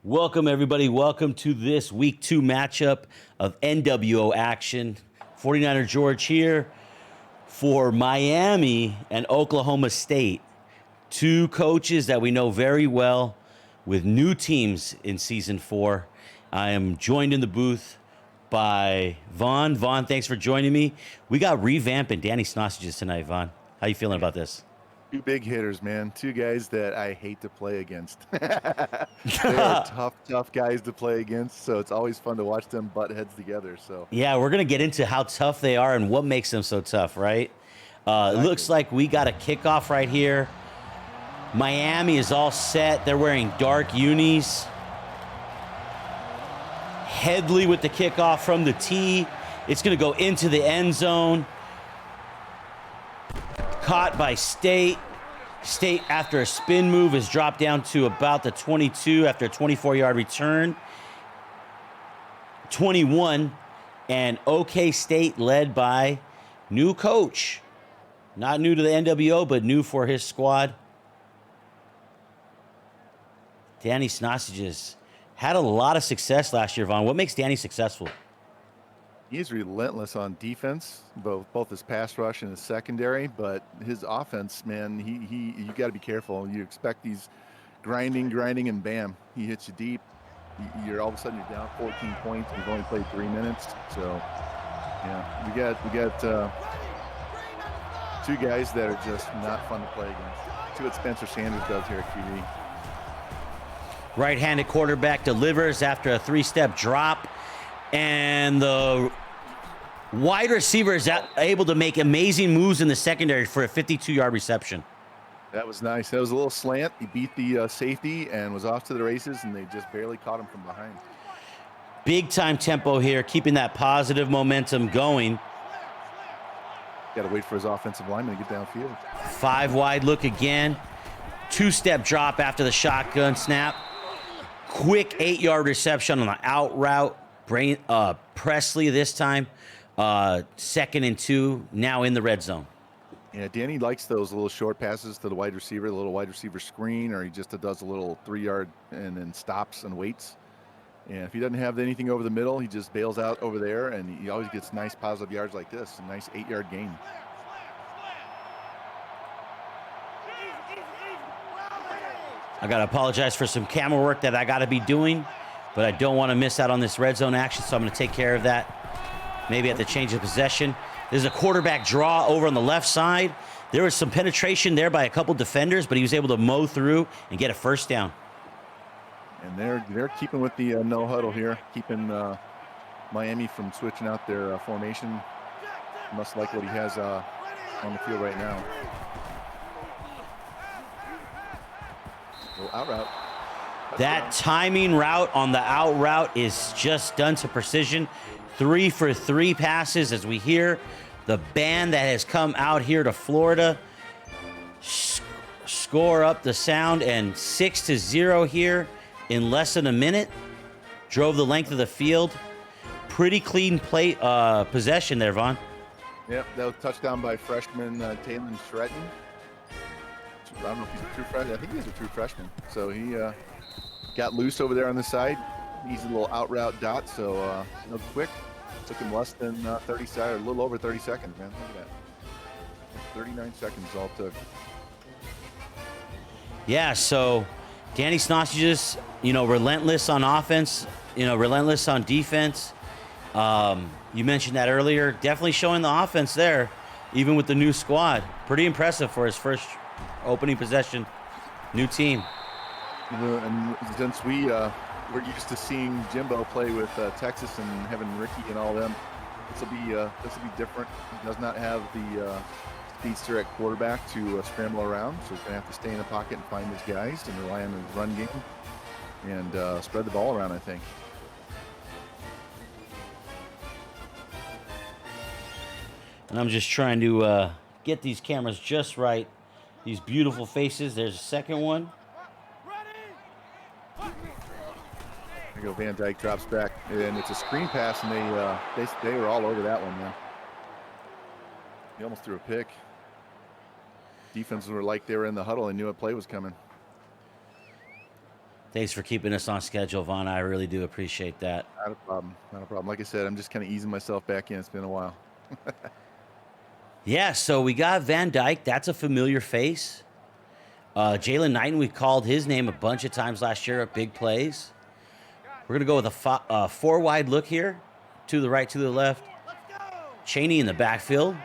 Welcome, everybody. Welcome to this week 2 matchup of NWO action. 49er George here for Miami and Oklahoma State. Two coaches that we know very well with new teams in season 4. I am joined in the booth by Vaughn. Vaughn, thanks for joining me. We got Revamp and Danny Sausages tonight, Vaughn. How you feeling about this? Two big hitters, man. Two guys that I hate to play against. They are tough guys to play against, so it's always fun to watch them butt heads together. So Yeah, we're going to get into how tough they are and what makes them so tough, right? It looks like we got a kickoff right here. Miami is all set. They're wearing dark unis. Headley with the kickoff from the tee. It's going to go into the end zone. Caught by State. State, after a spin move, is dropped down to about the 22 after a 24-yard return. 21, and OK State led by new coach. Not new to the NWO, but new for his squad. Danny Sausages had a lot of success last year, Vaughn. What makes Danny successful? he's relentless on defense, both his pass rush and his secondary. But his offense, man, you got to be careful. You expect these grinding, and bam, he hits you deep. You're all of a sudden you're down 14 points. We've only played 3 minutes, so yeah, we got two guys that are just not fun to play against. See what Spencer Sanders does here at QB. Right-handed quarterback delivers after a 3-step drop, and the wide receiver is able to make amazing moves in the secondary for a 52-yard reception. That was nice. That was a little slant. He beat the safety and was off to the races, and they just barely caught him from behind. Big time tempo here, keeping that positive momentum going. Got to wait for his offensive lineman to get downfield. 5 wide look again. 2-step drop after the shotgun snap. Quick 8-yard reception on the out route. Presley this time. 2nd and 2, now in the red zone. Yeah, Danny likes those little short passes to the wide receiver, the little wide receiver screen, or he just does a little 3-yard and then stops and waits. And if he doesn't have anything over the middle, he just bails out over there, and he always gets nice positive yards like this, a nice 8-yard gain. I got to apologize for some camera work that I got to be doing, but I don't want to miss out on this red zone action, so I'm going to take care of that maybe at the change of possession. There's a quarterback draw over on the left side. There was some penetration there by a couple defenders, but he was able to mow through and get a first down. And they're keeping with the no huddle here, keeping Miami from switching out their formation. Must like what he has on the field right now. Little out route. That timing route on the out route is just done to precision. 3 for 3 passes as we hear the band that has come out here to Florida score up the sound, and 6-0 here in less than a minute. Drove the length of the field. Pretty clean play possession there, Vaughn. Yep, that was touchdown by freshman Taylon Stretton. I don't know if he's a true freshman. I think he's a true freshman. So he got loose over there on the side. Easy little out route dot. So quick. Took him less than 30 seconds, or a little over 30 seconds, man. Look at that. 39 seconds all took. Yeah, so Danny Sausages, relentless on offense, relentless on defense. You mentioned that earlier. Definitely showing the offense there, even with the new squad. Pretty impressive for his first opening possession. New team. And since we're used to seeing Jimbo play with Texas and having Ricky and all them, this will be different. He does not have the speedster at quarterback to scramble around, so he's going to have to stay in the pocket and find his guys and rely on his run game and spread the ball around, I think. And I'm just trying to get these cameras just right. These beautiful faces. There's a second one. There you go. Van Dyke drops back, and it's a screen pass, and they were all over that one. Yeah, he almost threw a pick. Defenses were like they were in the huddle and knew a play was coming. Thanks for keeping us on schedule, Vaughn. I really do appreciate that. Not a problem. Not a problem. Like I said, I'm just kind of easing myself back in. It's been a while. Yeah, so we got Van Dyke. That's a familiar face. Jalen Knighton, we called his name a bunch of times last year at big plays. We're going to go with a four-wide look here. To the right, to the left. Chaney in the backfield.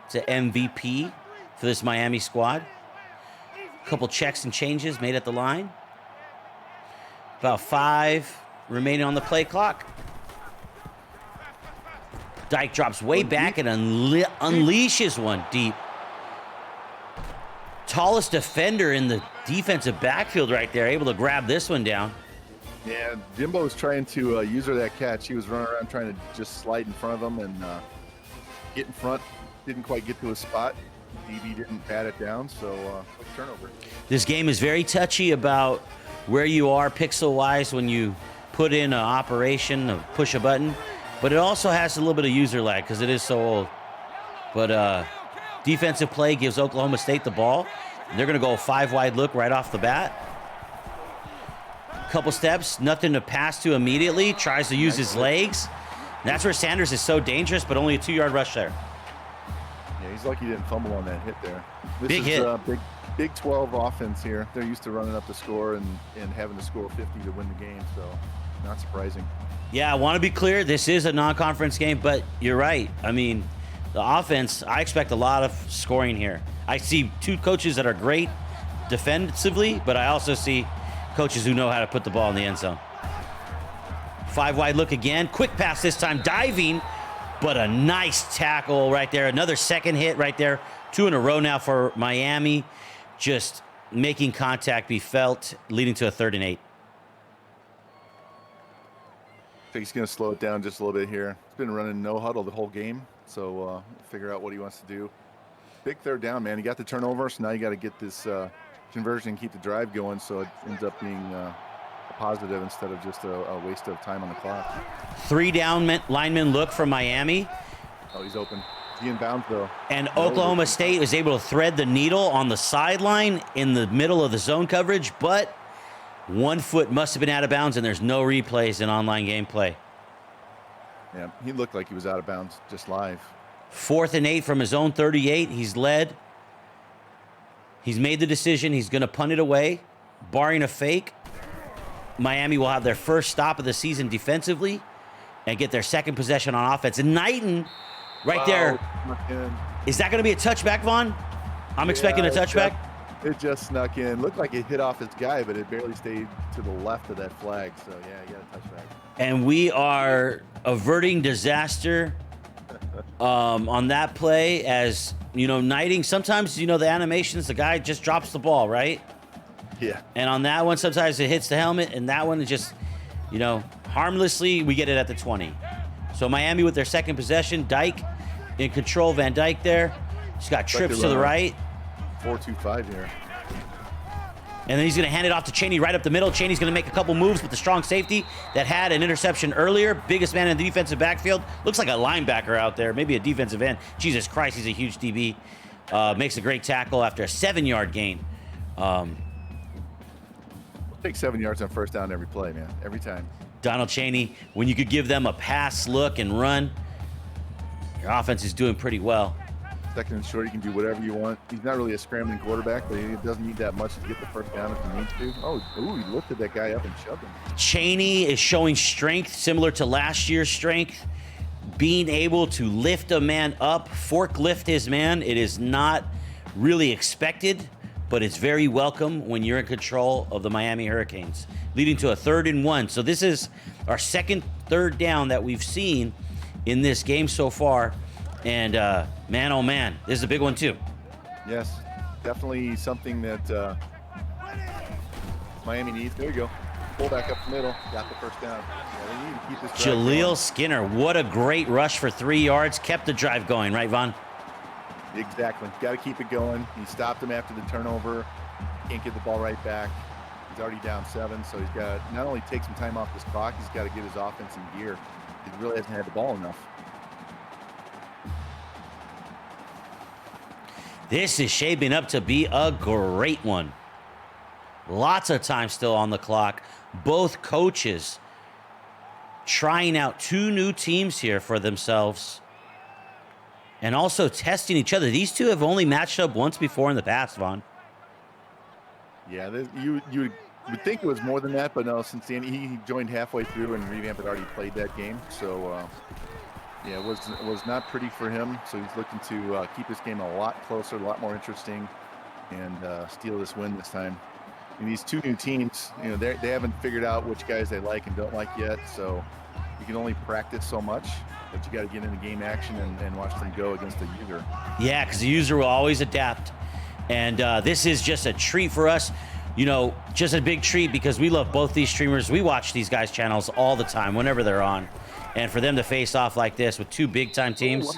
It's an MVP for this Miami squad. A couple checks and changes made at the line. About 5 remaining on the play clock. Dyke drops way back and unleashes one deep. Tallest defender in the defensive backfield right there, able to grab this one down. Yeah, Jimbo was trying to use her that catch. He was running around trying to just slide in front of him and get in front. Didn't quite get to his spot. DB didn't pat it down, so quick turnover. This game is very touchy about where you are pixel-wise when you put in an operation of push a button, but it also has a little bit of user lag because it is so old. But defensive play gives Oklahoma State the ball. They're going to go a 5-wide look right off the bat. Couple steps, nothing to pass to immediately. Tries to use his legs. That's where Sanders is so dangerous, but only a 2-yard rush there. Yeah, he's lucky he didn't fumble on that hit there. This Big hit. Big 12 offense here. They're used to running up the score and having to score 50 to win the game, so not surprising. Yeah, I want to be clear. This is a non-conference game, but you're right. I mean, the offense, I expect a lot of scoring here. I see 2 coaches that are great defensively, but I also see coaches who know how to put the ball in the end zone. 5-wide look again. Quick pass this time, diving, but a nice tackle right there. Another second hit right there. 2 in a row now for Miami. Just making contact be felt, leading to a 3rd and 8. I think he's going to slow it down just a little bit here. He's been running no huddle the whole game, so figure out what he wants to do. Big 3rd down, man. He got the turnover, so now you got to get this conversion and keep the drive going, so it ends up being a positive instead of just a waste of time on the clock. 3 down lineman look from Miami. Oh, he's open. He in bounds, though. And Oklahoma State was able to thread the needle on the sideline in the middle of the zone coverage, but 1 foot must have been out of bounds, and there's no replays in online gameplay. Yeah, he looked like he was out of bounds just live. 4th and 8 from his own 38. He's led. He's made the decision. He's going to punt it away, barring a fake. Miami will have their first stop of the season defensively and get their 2nd possession on offense. And Knighton right there. Is that going to be a touchback, Vaughn? I'm expecting a touchback. It just snuck in. Looked like it hit off his guy, but it barely stayed to the left of that flag. So, yeah, you got a touchback. And we are averting disaster on that play as, you know, Knighting. Sometimes, you know, the animations, the guy just drops the ball, right? Yeah. And on that one, sometimes it hits the helmet, and that one is just, you know, harmlessly, we get it at the 20. So Miami with their 2nd possession. Dyke in control. Van Dyke there. He's got trips to the right. 4-2-5 here. And then he's going to hand it off to Chaney right up the middle. Chaney's going to make a couple moves with the strong safety that had an interception earlier. Biggest man in the defensive backfield. Looks like a linebacker out there, maybe a defensive end. Jesus Christ, he's a huge DB. Makes a great tackle after a 7-yard gain. Take 7 yards on 1st down every play, man. Every time. Donald Chaney, when you could give them a pass, look, and run, your offense is doing pretty well. 2nd and short, you can do whatever you want. He's not really a scrambling quarterback, but he doesn't need that much to get the 1st down if he needs to. Oh, he lifted that guy up and shoved him. Chaney is showing strength similar to last year's strength. Being able to lift a man up, forklift his man, it is not really expected, but it's very welcome when you're in control of the Miami Hurricanes, leading to a 3rd and 1. So this is our 2nd 3rd down that we've seen in this game so far. And man, oh man, this is a big one too. Yes, definitely something that Miami needs. There you go. Pull back up the middle. Got the 1st down. Yeah, they need to keep this drive Jaleel going. Skinner, what a great rush for 3 yards. Kept the drive going, right, Vaughn? Exactly. Got to keep it going. He stopped him after the turnover. Can't get the ball right back. He's already down 7, so he's got to not only take some time off this clock, he's got to get his offense in gear. He really hasn't had the ball enough. This is shaping up to be a great one. Lots of time still on the clock. Both coaches trying out two new teams here for themselves and also testing each other. These two have only matched up once before in the past, Vaughn. Yeah, you would think it was more than that, but no, since he joined halfway through and Revamp had already played that game. So, yeah, it was not pretty for him. So he's looking to keep this game a lot closer, a lot more interesting, and steal this win this time. And these two new teams, they haven't figured out which guys they like and don't like yet. So you can only practice so much, but you got to get into game action and watch them go against the user. Yeah, because the user will always adapt. And this is just a treat for us. Just a big treat because we love both these streamers. We watch these guys' channels all the time whenever they're on. And for them to face off like this with two big-time teams,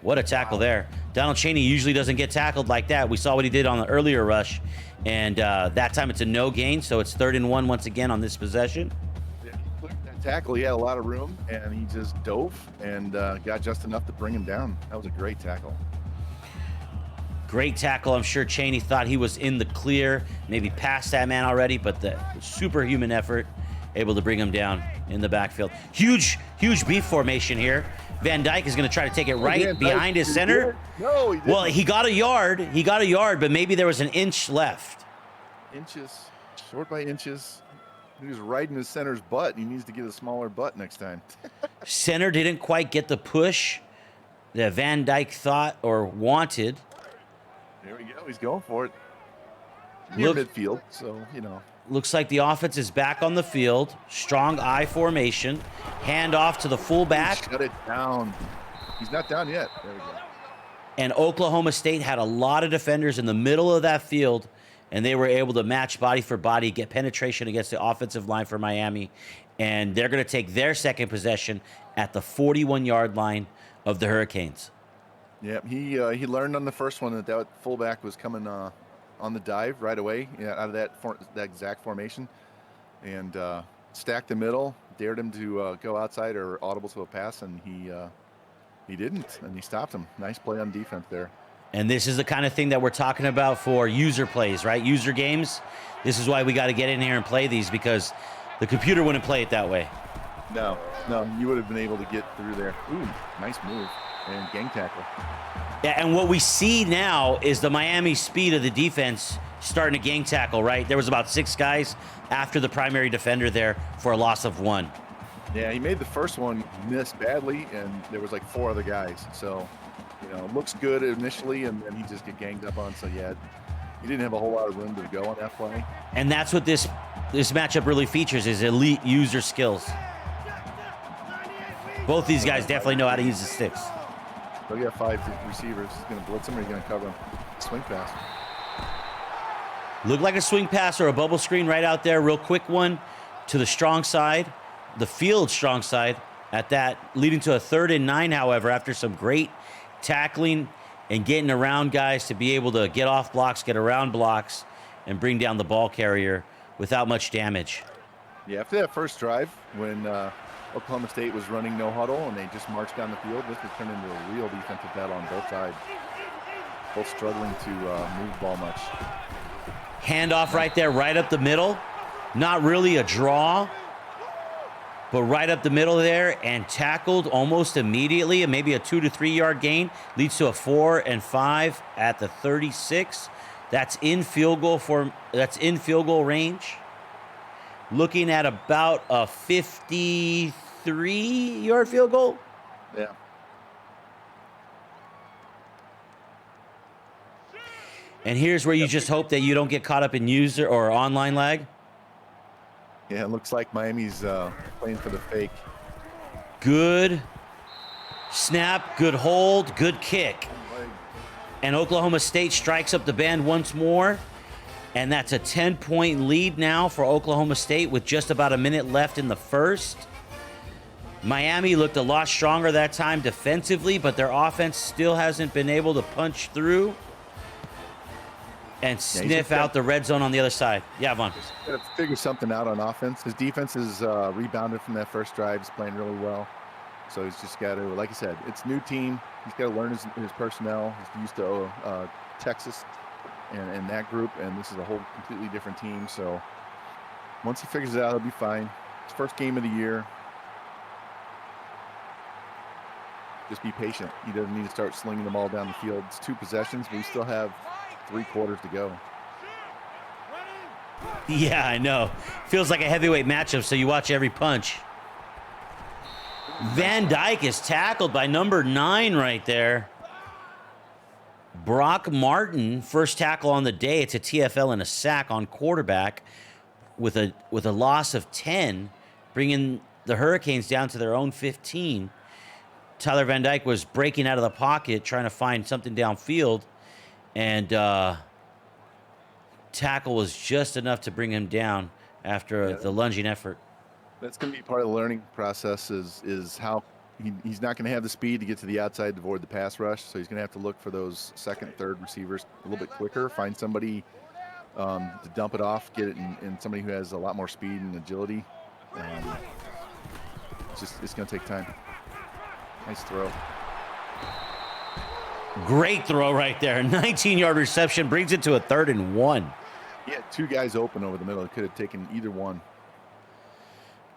what a tackle there. Donald Chaney usually doesn't get tackled like that. We saw what he did on the earlier rush. And that time it's a no gain, so it's 3rd and 1 once again on this possession. Yeah, he took that tackle. He had a lot of room, and he just dove and got just enough to bring him down. That was a great tackle. Great tackle. I'm sure Chaney thought he was in the clear, maybe past that man already, but the superhuman effort able to bring him down in the backfield. Huge beef formation here. Van Dyke is going to try to take it right behind his center. No, he didn't. Well, he got a yard, but maybe there was an inch left. Inches, short by inches. He was right in his center's butt. He needs to get a smaller butt next time. Center didn't quite get the push that Van Dyke thought or wanted. There we go. He's going for it. Near midfield, so, Looks like the offense is back on the field. Strong I formation. Hand off to the fullback. Shut it down. He's not down yet. There we go. And Oklahoma State had a lot of defenders in the middle of that field, and they were able to match body for body, get penetration against the offensive line for Miami. And they're going to take their second possession at the 41-yard line of the Hurricanes. Yeah, he learned on the first one that fullback was coming on the dive right away out of that exact formation, and stacked the middle, dared him to go outside or audible to a pass, and he didn't, and he stopped him. Nice play on defense there. And this is the kind of thing that we're talking about for user plays, right? User games. This is why we got to get in here and play these, because the computer wouldn't play it that way. No, you would have been able to get through there. Ooh, nice move. And gang tackle. Yeah, and what we see now is the Miami speed of the defense starting to gang tackle, right? There was about 6 guys after the primary defender there for a loss of 1. Yeah, he made the first one miss badly, and there was like 4 other guys. So, looks good initially, and then he just get ganged up on. So, yeah, he didn't have a whole lot of room to go on that play. And that's what this matchup really features, is elite user skills. Both these guys definitely know how to use the sticks. So you got 5 receivers. He's going to blitz him or he's going to cover him. Swing pass. Looked like a swing pass or a bubble screen right out there. Real quick one to the strong side, the field strong side at that, leading to a 3rd and 9, however, after some great tackling and getting around guys to be able to get off blocks, get around blocks, and bring down the ball carrier without much damage. Yeah, after that first drive, when Oklahoma State was running no huddle and they just marched down the field, this has turned into a real defensive battle on both sides. Both struggling to move the ball much. Handoff right there, right up the middle. Not really a draw, but right up the middle there, and tackled almost immediately, and maybe a 2 to 3 yard gain leads to a 4 and 5 at the 36. That's in field goal range. Looking at about a 53-yard field goal. Yeah. And here's where you just hope that you don't get caught up in user or online lag. Yeah, it looks like Miami's playing for the fake. Good snap, good hold, good kick. And Oklahoma State strikes up the band once more. And that's a 10-point lead now for Oklahoma State with just about a minute left in the first. Miami looked a lot stronger that time defensively, but their offense still hasn't been able to punch through and sniff out the red zone on the other side. Yeah, Vaughn. He's got to figure something out on offense. His defense is rebounded from that first drive. He's playing really well. So he's just got to, like I said, it's new team. He's got to learn his personnel. He's used to Texas. and that group, and this is a whole completely different team. So once he figures it out, he'll be fine. It's first game of the year. Just be patient. He doesn't need to start slinging the ball down the field. It's 2 possessions, but we still have 3 quarters to go. Yeah, I know. Feels like a heavyweight matchup, so you watch every punch. Van Dyke is tackled by number 9 right there. Brock Martin, first tackle on the day. It's a TFL and a sack on quarterback with a loss of 10, bringing the Hurricanes down to their own 15. Tyler Van Dyke was breaking out of the pocket, trying to find something downfield, and tackle was just enough to bring him down after the lunging effort. That's going to be part of the learning process is how he's not going to have the speed to get to the outside to avoid the pass rush, so he's going to have to look for those second, third receivers a little bit quicker, find somebody to dump it off, get it in somebody who has a lot more speed and agility. It's going to take time. Nice throw. Great throw right there. 19-yard reception brings it to a 3rd and 1. He had 2 guys open over the middle. He could have taken either one.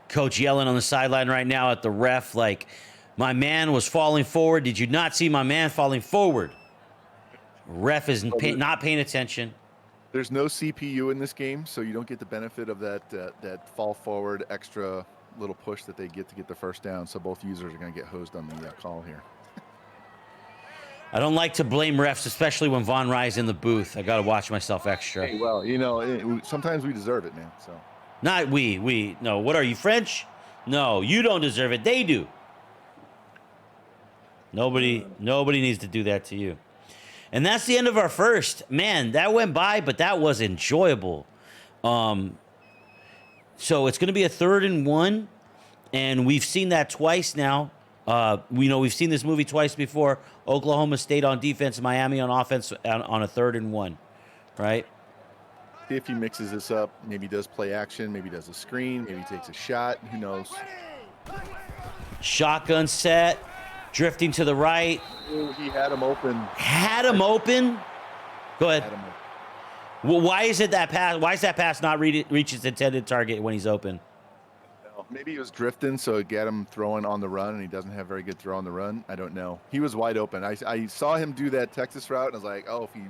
Coach yelling on the sideline right now at the ref like, my man was falling forward. Did you not see my man falling forward? Ref is not paying attention. There's no CPU in this game, so you don't get the benefit of that fall forward extra little push that they get to get the first down. So both users are going to get hosed on the call here. I don't like to blame refs, especially when Von Rye's in the booth. I got to watch myself extra. Hey, well, sometimes we deserve it, man. So. Not we. No, what are you, French? No, you don't deserve it. They do. Nobody needs to do that to you. And that's the end of our first. Man, that went by, but that was enjoyable. So it's going to be a 3rd and 1, and we've seen that twice now. We've seen this movie twice before. Oklahoma State on defense, Miami on offense on a 3rd and 1, right? See if he mixes this up. Maybe he does play action. Maybe he does a screen. Maybe he takes a shot. Who knows? Shotgun set, drifting to the right. Ooh, he had him open. Had him open? Go ahead. Well, why is that pass not reach its intended target when he's open? Maybe he was drifting, so it got him throwing on the run, and he doesn't have very good throw on the run. I don't know. He was wide open. I saw him do that Texas route, and I was like, oh, if he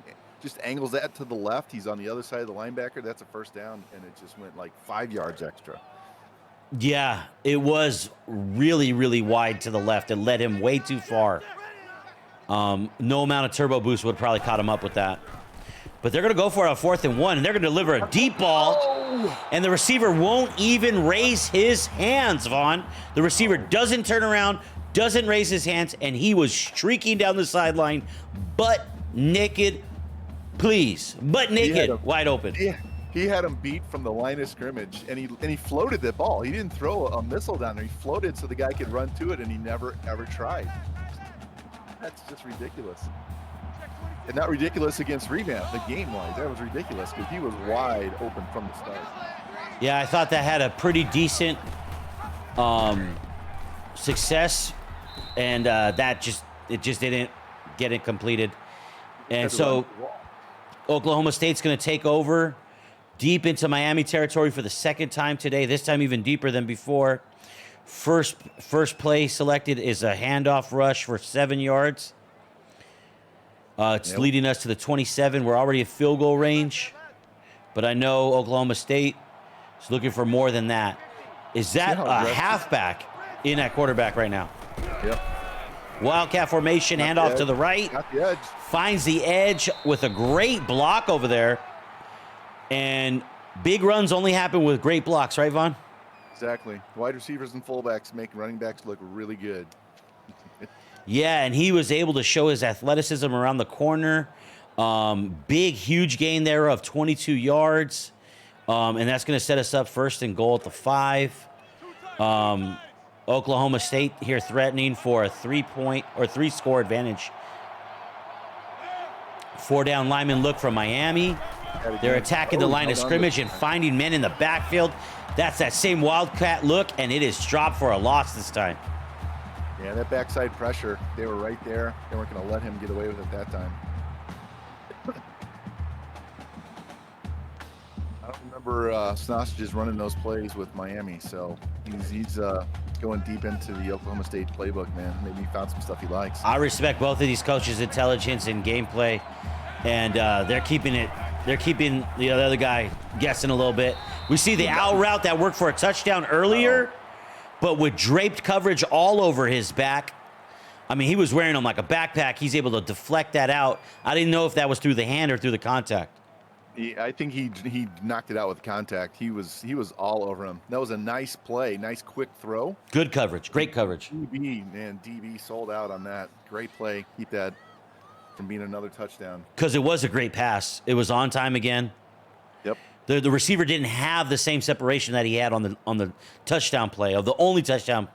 just angles that to the left, he's on the other side of the linebacker, that's a first down, and it just went like 5 yards extra. Yeah, it was really, really wide to the left. It led him way too far. No amount of turbo boost would have probably caught him up with that. But they're going to go for a 4th and 1, and they're going to deliver a deep ball, and the receiver won't even raise his hands, Vaughn. The receiver doesn't turn around, doesn't raise his hands, and he was streaking down the sideline, butt naked, wide open. Yeah, he had him beat from the line of scrimmage, and he floated the ball. He didn't throw a missile down there. He floated so the guy could run to it, and he never, ever tried. That's just ridiculous. And not ridiculous against Revamp, the game-wise. That was ridiculous because he was wide open from the start. Yeah, I thought that had a pretty decent success, and it just didn't get it completed. And so Oklahoma State's going to take over deep into Miami territory for the 2nd time today, this time even deeper than before. First play selected is a handoff rush for 7 yards. It's leading us to the 27. We're already at field goal range, but I know Oklahoma State is looking for more than that. Is that a halfback in at quarterback right now? Yep. Wildcat formation, handoff to the right. Got the edge. Finds the edge with a great block over there. And big runs only happen with great blocks, right, Vaughn? Exactly. Wide receivers and fullbacks make running backs look really good. Yeah, and he was able to show his athleticism around the corner. Big, huge gain there of 22 yards. And that's going to set us up 1st and goal at the 5. Oklahoma State here threatening for a 3-score advantage. 4-down lineman look from Miami. They're attacking the line of scrimmage and finding men in the backfield. That's that same Wildcat look, and it is dropped for a loss this time. Yeah, that backside pressure, they were right there. They weren't going to let him get away with it that time. I don't remember Sausages running those plays with Miami, so he's going deep into the Oklahoma State playbook, man. Maybe he found some stuff he likes. I respect both of these coaches' intelligence and gameplay, and they're keeping the other guy guessing a little bit. We see the out route that worked for a touchdown earlier, but with draped coverage all over his back. I mean, he was wearing them like a backpack. He's able to deflect that out. I didn't know if that was through the hand or through the contact. I think he knocked it out with contact. He was all over him. That was a nice play, nice quick throw. Good coverage, great coverage. DB sold out on that. Great play. Keep that from being another touchdown. Because it was a great pass. It was on time again. Yep. The receiver didn't have the same separation that he had on the touchdown play, of the only touchdown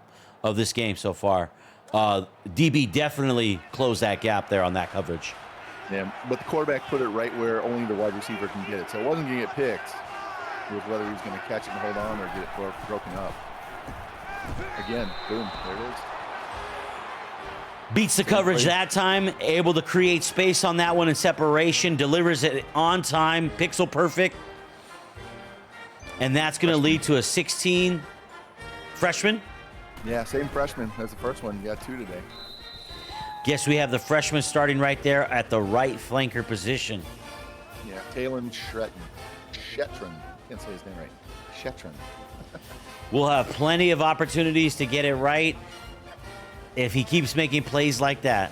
of this game so far. DB definitely closed that gap there on that coverage. Yeah, but the quarterback put it right where only the wide receiver can get it. So it wasn't going to get picked. It was whether he was going to catch it and hold on or get it broken up. Again, boom, there it is. Beats the coverage that time, able to create space on that one in separation, delivers it on time, pixel perfect. And that's going to lead to a 16 freshman. Yeah, same freshman as the first one. You got 2 today. Guess we have the freshman starting right there at the right flanker position. Yeah, Talon Shetron. Can't say his name right. Shetron. We'll have plenty of opportunities to get it right if he keeps making plays like that.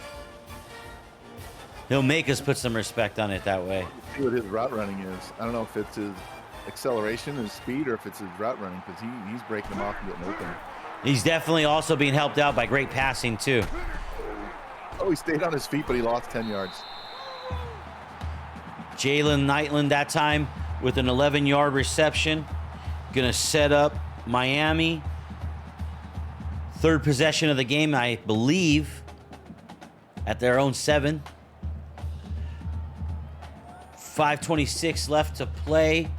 He'll make us put some respect on it that way. See what his route running is. I don't know if it's his acceleration, his speed, or if it's his route running, because he's breaking them off and getting open. He's definitely also being helped out by great passing, too. Oh, he stayed on his feet, but he lost 10 yards. Jalen Knightland that time with an 11-yard reception. Going to set up Miami. Third possession of the game, I believe, at their own 7. 5:26 left to play.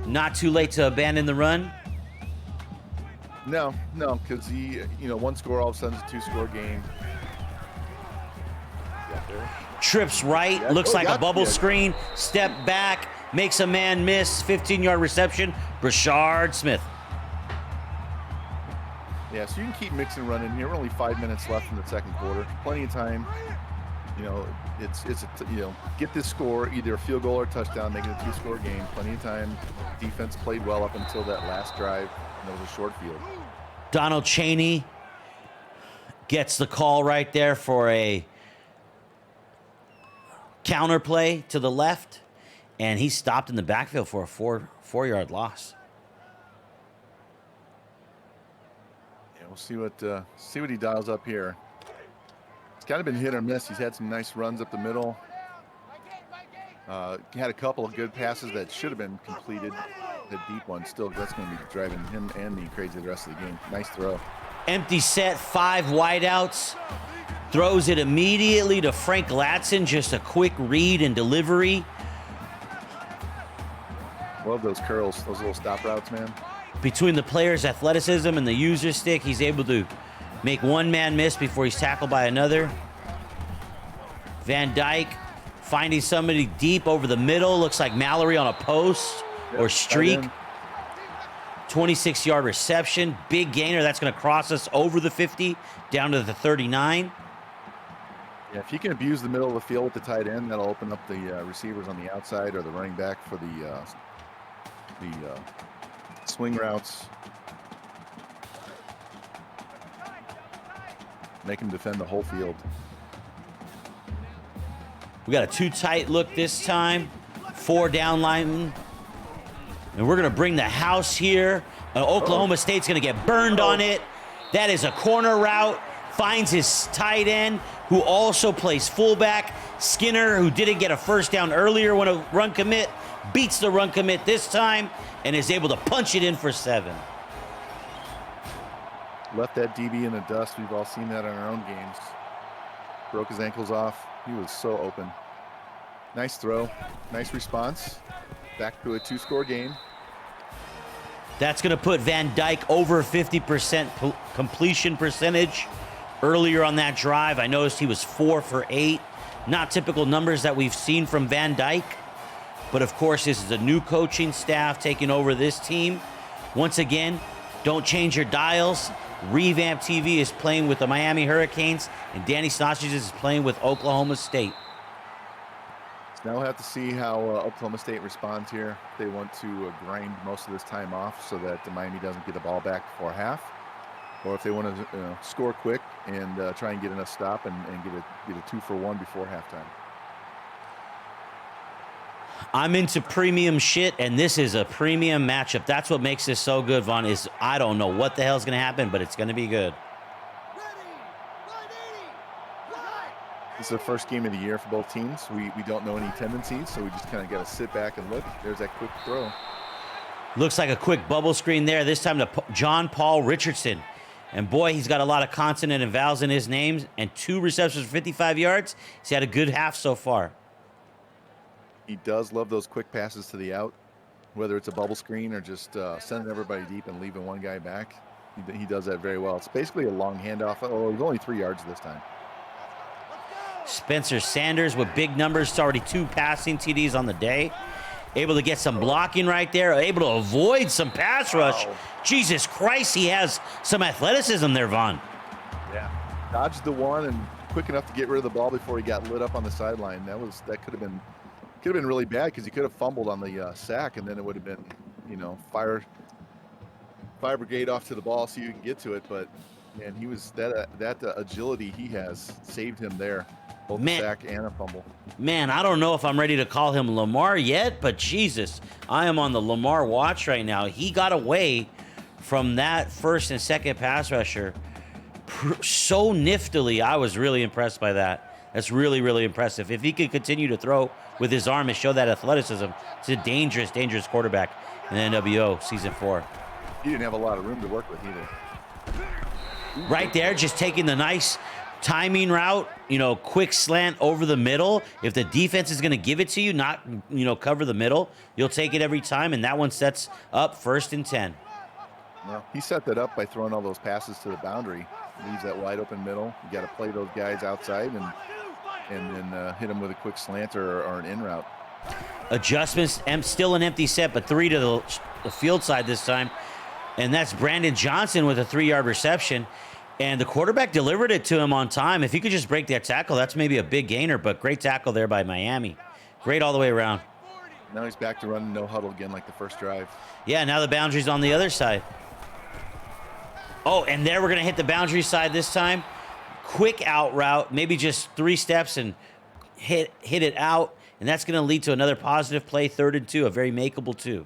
Not too late to abandon the run. No, because one score all of a sudden is a 2-score game. Trips right, looks like a bubble screen, step back, makes a man miss, 15-yard reception, Brashard Smith. Yeah, so you can keep mixing running here. We're only 5 minutes left in the second quarter. Plenty of time. Get this score, either a field goal or a touchdown, make it a 2-score game. Plenty of time. Defense played well up until that last drive. That was a short field. Donald Chaney gets the call right there for a counter play to the left, and he's stopped in the backfield for a four-yard loss. Yeah, we'll see what he dials up here. It's kind of been hit or miss. He's had some nice runs up the middle. He had a couple of good passes that should have been completed. The deep one, still, that's going to be driving him and me crazy the rest of the game. Nice throw. Empty set, 5 wideouts. Throws it immediately to Frank Latson. Just a quick read and delivery. Love those curls, those little stop routes, man. Between the player's athleticism and the user stick, he's able to make one man miss before he's tackled by another. Van Dyke finding somebody deep over the middle. Looks like Mallory on a post or streak. 26-yard reception. Big gainer. That's going to cross us over the 50 down to the 39. Yeah, if you can abuse the middle of the field with the tight end, that'll open up the receivers on the outside or the running back for the swing routes. Make him defend the whole field. We got a 2-tight look this time. 4 down linemen. And we're going to bring the house here. Oklahoma State's going to get burned on it. That is a corner route. Finds his tight end, who also plays fullback. Skinner, who didn't get a first down earlier when a run commit, beats the run commit this time and is able to punch it in for 7. Left that DB in the dust. We've all seen that in our own games. Broke his ankles off. He was so open. Nice throw. Nice response. Back to a 2-score game. That's going to put Van Dyke over 50% completion percentage earlier on that drive. I noticed he was 4 for 8. Not typical numbers that we've seen from Van Dyke. But of course, this is a new coaching staff taking over this team. Once again, don't change your dials. Revamp TV is playing with the Miami Hurricanes, and Danny Sausages is playing with Oklahoma State. Now we'll have to see how Oklahoma State responds here. They want to grind most of this time off so that the Miami doesn't get the ball back before half, or if they want to score quick and try and get enough stop and get a 2-for-1 before halftime. I'm into premium shit, and this is a premium matchup. That's what makes this so good, Vaughn, is I don't know what the hell's going to happen, but it's going to be good. This is the first game of the year for both teams. We don't know any tendencies, so we just kind of got to sit back and look. There's that quick throw. Looks like a quick bubble screen there, this time to John Paul Richardson. And boy, he's got a lot of consonant and vowels in his name, and 2 receptions for 55 yards. He's had a good half so far. He does love those quick passes to the out, whether it's a bubble screen or just sending everybody deep and leaving one guy back. He does that very well. It's basically a long handoff. Oh, it was only 3 yards this time. Spencer Sanders with big numbers. It's already 2 passing TDs on the day. Able to get some blocking right there. Able to avoid some pass rush. Wow. Jesus Christ, he has some athleticism there, Vaughn. Yeah. Dodged the one and quick enough to get rid of the ball before he got lit up on the sideline. That could have been really bad because he could have fumbled on the sack, and then it would have been, fire brigade off to the ball so you can get to it. But man, he was that agility he has saved him there, both a sack and a fumble. Man, I don't know if I'm ready to call him Lamar yet, but Jesus, I am on the Lamar watch right now. He got away from that first and second pass rusher so niftily. I was really impressed by that. That's really, really impressive. If he could continue to throw with his arm and show that athleticism, it's a dangerous, dangerous quarterback in the NWO Season 4. He didn't have a lot of room to work with either. Right there, just taking the nice timing route, quick slant over the middle. If the defense is going to give it to you, not, cover the middle, you'll take it every time, and that one sets up 1st and 10. Well, he set that up by throwing all those passes to the boundary. Leaves that wide open middle. You got to play those guys outside and then hit them with a quick slant or an in route. Adjustments, still an empty set, but 3 to the field side this time. And that's Brandon Johnson with a 3-yard reception. And the quarterback delivered it to him on time. If he could just break that tackle, that's maybe a big gainer, but great tackle there by Miami. Great all the way around. Now he's back to running no huddle again like the first drive. Yeah, now the boundary's on the other side. Oh, and there we're going to hit the boundary side this time. Quick out route, maybe just 3 steps and hit it out. And that's going to lead to another positive play, 3rd and 2, a very makeable 2.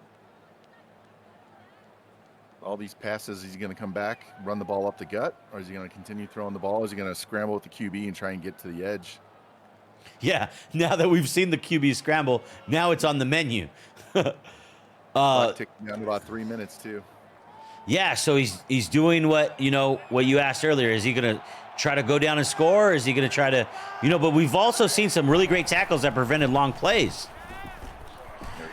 All these passes, is he going to come back, run the ball up the gut, or is he going to continue throwing the ball? Is he going to scramble with the QB and try and get to the edge? Yeah, now that we've seen the QB scramble, now it's on the menu. Ticking down to about 3 minutes too. Yeah, so he's doing what you asked earlier. Is he going to try to go down and score, or is he going to try to, but we've also seen some really great tackles that prevented long plays.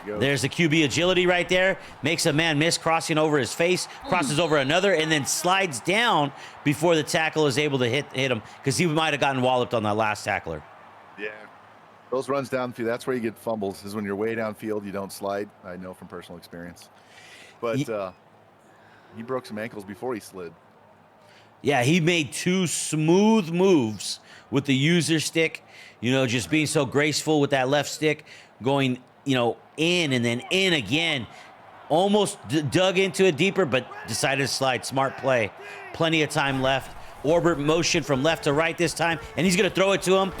There's the QB agility right there. Makes a man miss, crossing over his face, crosses over another, and then slides down before the tackle is able to hit him, because he might have gotten walloped on that last tackler. Yeah. Those runs downfield, that's where you get fumbles, is when you're way downfield, you don't slide. I know from personal experience. But he broke some ankles before he slid. Yeah, he made 2 smooth moves with the user stick, just being so graceful with that left stick, going, in and then in again. Almost dug into it deeper, but decided to slide. Smart play. Plenty of time left. Orbit motion from left to right this time, and he's going to throw it to him.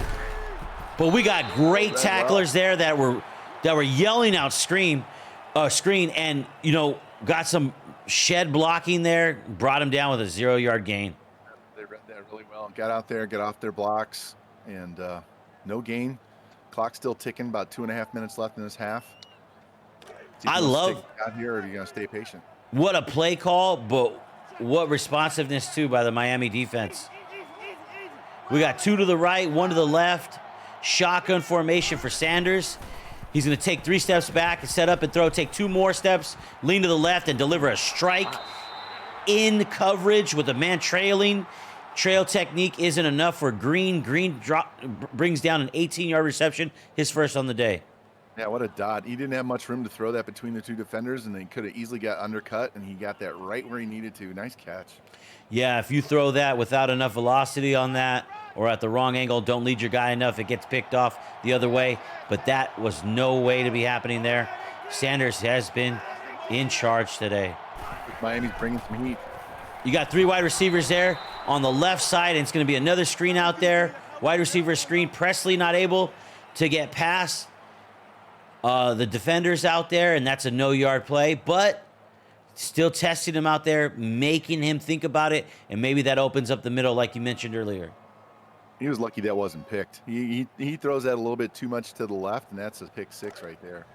But we got great tacklers there that were yelling out screen, and got some shed blocking there. Brought him down with a 0-yard gain. They read that really well. Got out there, got off their blocks, and no gain. Clock still ticking. About 2.5 minutes left in this half. I love out here, or are you gonna stay patient? What a play call, but what responsiveness too by the Miami defense. We got 2 to the right, 1 to the left. Shotgun formation for Sanders. He's going to take 3 steps back and set up and throw. Take 2 more steps, lean to the left, and deliver a strike in coverage with a man trailing. Trail technique isn't enough for Green. Green brings down an 18-yard reception, his first on the day. Yeah, what a dot. He didn't have much room to throw that between the two defenders, and they could have easily got undercut, and he got that right where he needed to. Nice catch. Yeah, if you throw that without enough velocity on that or at the wrong angle, don't lead your guy enough, it gets picked off the other way. But that was no way to be happening there. Sanders has been in charge today. Miami's bringing some heat. You got 3 wide receivers there on the left side, and it's going to be another screen out there. Wide receiver screen. Presley not able to get past the defenders out there, and that's a no-yard play. But still testing him out there, making him think about it, and maybe that opens up the middle like you mentioned earlier. He was lucky that wasn't picked. He throws that a little bit too much to the left, and that's a pick 6 right there.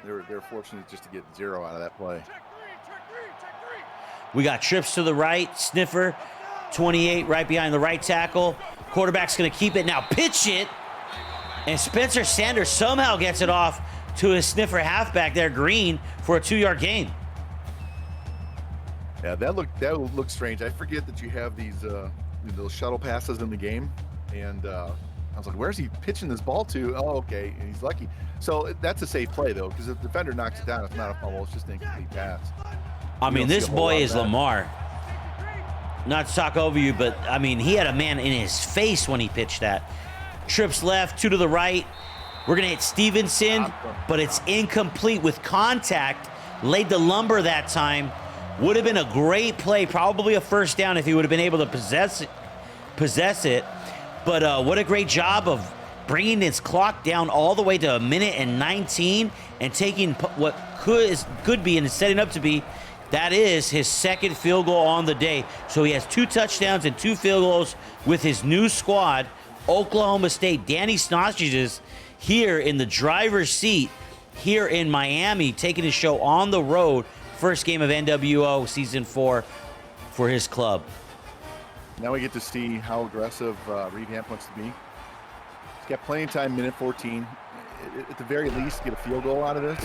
They're fortunate just to get 0 out of that play. We got trips to the right. Sniffer, 28, right behind the right tackle. Quarterback's going to keep it now. Pitch it. And Spencer Sanders somehow gets it off to his sniffer halfback there, Green, for a 2-yard gain. Yeah, that looked strange. I forget that you have these those shuttle passes in the game, and I was like, "Where's he pitching this ball to?" Oh, okay, and he's lucky. So that's a safe play though, because if the defender knocks it down, it's not a fumble; it's just an incomplete pass. I mean, this boy is Lamar. Not to talk over you, but I mean, he had a man in his face when he pitched that. Trips left, 2 to the right. We're gonna hit Stevenson, but it's incomplete with contact. Laid the lumber that time. Would have been a great play, probably a first down if he would have been able to possess it. But what a great job of bringing his clock down all the way to 1:19 and taking what could be and setting up to be, that is his second field goal on the day. So he has 2 touchdowns and 2 field goals with his new squad. Oklahoma State, Danny Snostage is here in the driver's seat here in Miami, taking his show on the road. First game of NWO Season 4 for his club. Now we get to see how aggressive Reed Hamp wants to be. He's got plenty of time, minute 14. At the very least, get a field goal out of this.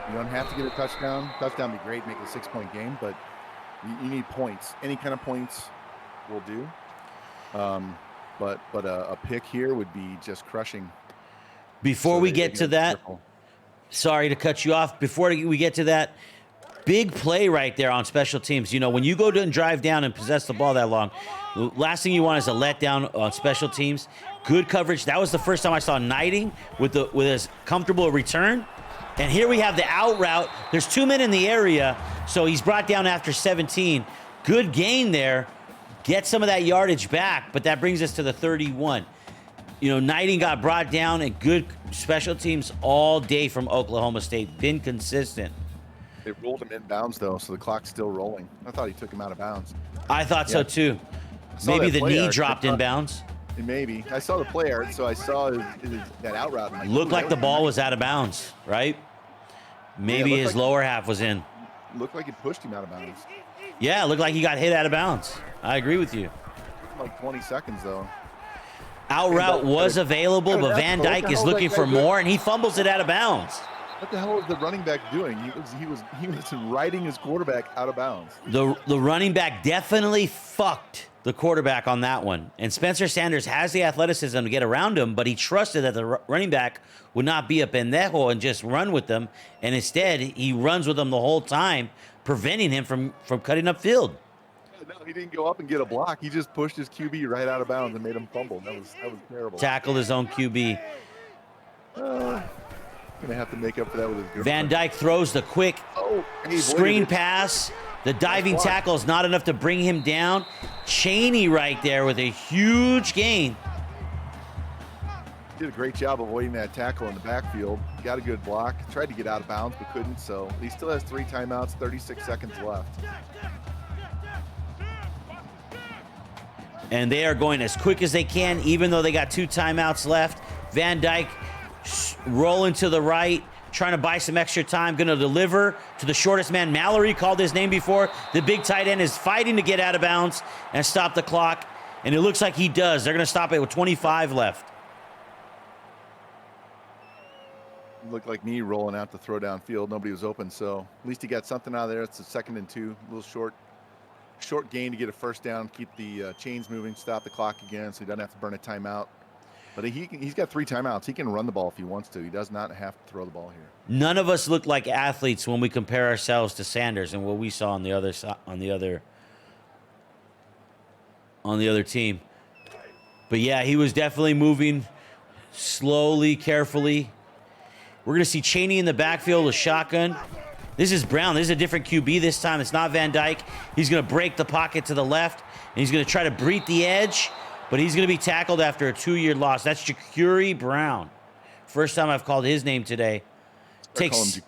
You don't have to get a touchdown. Touchdown would be great, make it a 6-point game, but you need points. Any kind of points will do. But a pick here would be just crushing. Before we get to that, sorry to cut you off. Before we get to that, big play right there on special teams. You know, when you go to and drive down and possess the ball that long, the last thing you want is a letdown on special teams. Good coverage. That was the first time I saw Knighting with his comfortable return. And here we have the out route. There's 2 men in the area, so he's brought down after 17. Good gain there. Get some of that yardage back, but that brings us to the 31. You know, Knighting got brought down, and good special teams all day from Oklahoma State. Been consistent. They rolled him inbounds, though, so the clock's still rolling. I thought he took him out of bounds. I thought so, too. Maybe the knee dropped in bounds. Maybe. I saw the play art, so I saw that out route. Like, looked like the ball was out of bounds, right? Maybe his lower half was in. Looked like it pushed him out of bounds. Yeah, it looked like he got hit out of bounds. I agree with you. Like 20 seconds, though. Out route was available, but Van Dyke is looking for more, and he fumbles it out of bounds. What the hell was the running back doing? He was riding his quarterback out of bounds. The running back definitely fucked the quarterback on that one. And Spencer Sanders has the athleticism to get around him, but he trusted that the running back would not be a pendejo and just run with them. And instead, he runs with them the whole time, preventing him from cutting up field. No, he didn't go up and get a block. He just pushed his QB right out of bounds and made him fumble. That was terrible. Tackled his own QB. Gonna have to make up for that with his girlfriend. Van Dyke throws the quick screen pass. The diving tackle is not enough to bring him down. Chaney right there with a huge gain. Did a great job avoiding that tackle in the backfield. Got a good block. Tried to get out of bounds, but couldn't. So he still has 3 timeouts, 36 seconds left. And they are going as quick as they can, even though they got 2 timeouts left. Van Dyke rolling to the right, trying to buy some extra time, going to deliver to the shortest man. Mallory called his name before. The big tight end is fighting to get out of bounds and stop the clock, and it looks like he does. They're going to stop it with 25 left. Looked like me rolling out to throw downfield. Nobody was open, so at least he got something out of there. It's a 2nd and 2, a little short gain to get a first down, keep the chains moving, stop the clock again, so he doesn't have to burn a timeout. But he's got 3 timeouts. He can run the ball if he wants to. He does not have to throw the ball here. None of us look like athletes when we compare ourselves to Sanders and what we saw on the other side, on the other team. But yeah, he was definitely moving slowly, carefully. We're going to see Chaney in the backfield with shotgun. This is Brown. This is a different QB this time. It's not Van Dyke. He's going to break the pocket to the left, and he's going to try to break the edge, but he's going to be tackled after a 2-year loss. That's Jacuri Brown. First time I've called his name today. Takes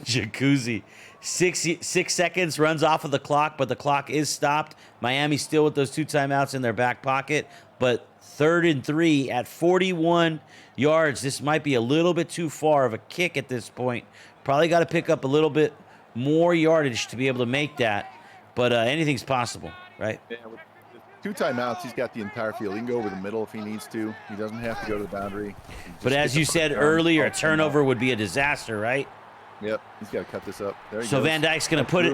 Jacuzzi. 6 seconds, runs off of the clock, but the clock is stopped. Miami still with those 2 timeouts in their back pocket, but 3rd and 3 at 41 yards. This might be a little bit too far of a kick at this point. Probably got to pick up a little bit more yardage to be able to make that, but anything's possible, right? Yeah, with 2 timeouts, he's got the entire field. He can go over the middle if he needs to. He doesn't have to go to the boundary. But as you said earlier, a turnover would be a disaster, right? Yep, he's got to cut this up. There he So goes. Van Dyke's going to put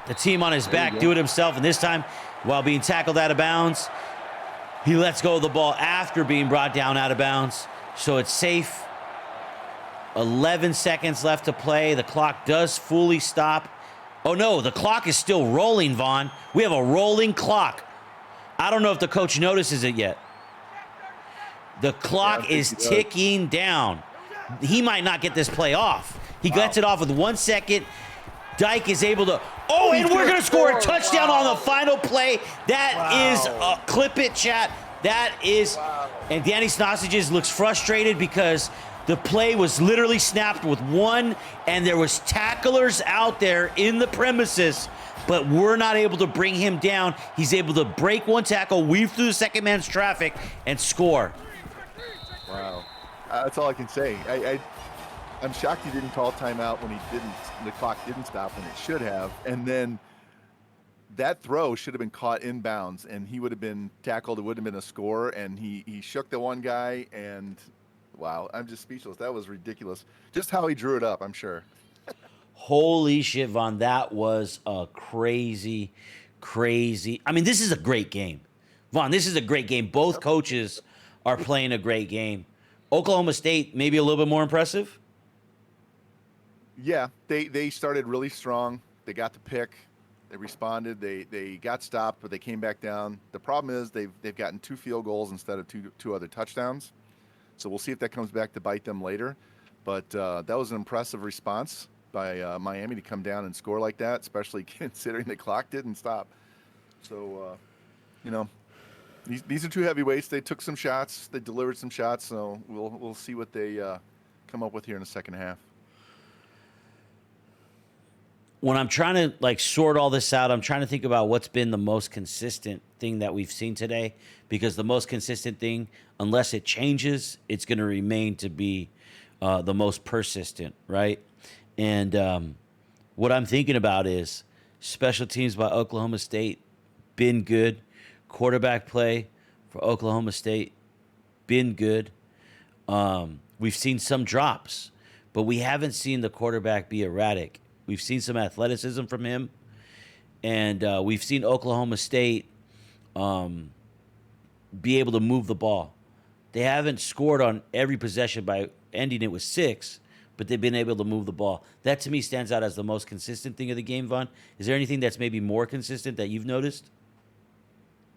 the team on his back, do it himself, and this time, while being tackled out of bounds, he lets go of the ball after being brought down out of bounds. So it's safe. 11 seconds left to play. The clock does fully stop. Oh, no, the clock is still rolling, Vaughn. We have a rolling clock. I don't know if the coach notices it yet. The clock is ticking down. He might not get this play off. He gets it off with 1 second. Dyke is able to... Oh, and we're going to score a touchdown on the final play. That is... clip it, chat. That is... And Danny Sausages looks frustrated because the play was literally snapped with 1, and there was tacklers out there in the premises, but we're not able to bring him down. He's able to break 1 tackle, weave through the second man's traffic, and score. Wow. That's all I can say. I'm shocked he didn't call timeout when the clock didn't stop when it should have. And then that throw should have been caught inbounds, and he would have been tackled. It would have been a score, and he shook the one guy, and wow, I'm just speechless. That was ridiculous. Just how he drew it up, I'm sure. Holy shit, Vaughn. That was a crazy, crazy. I mean, this is a great game. Vaughn, this is a great game. Both coaches are playing a great game. Oklahoma State, maybe a little bit more impressive? Yeah, they started really strong. They got the pick. They responded. They got stopped, but they came back down. The problem is they've gotten 2 field goals instead of two other touchdowns. So we'll see if that comes back to bite them later. But that was an impressive response by Miami to come down and score like that, especially considering the clock didn't stop. So, these are 2 heavyweights. They took some shots. They delivered some shots. So we'll see what they come up with here in the second half. When I'm trying to sort all this out, I'm trying to think about what's been the most consistent thing that we've seen today, because the most consistent thing, unless it changes, it's going to remain to be the most persistent, right? And what I'm thinking about is special teams by Oklahoma State, been good. Quarterback play for Oklahoma State, been good. We've seen some drops, but we haven't seen the quarterback be erratic. We've seen some athleticism from him, and we've seen Oklahoma State be able to move the ball. They haven't scored on every possession by ending it with 6, but they've been able to move the ball. That, to me, stands out as the most consistent thing of the game, Vaughn. Is there anything that's maybe more consistent that you've noticed?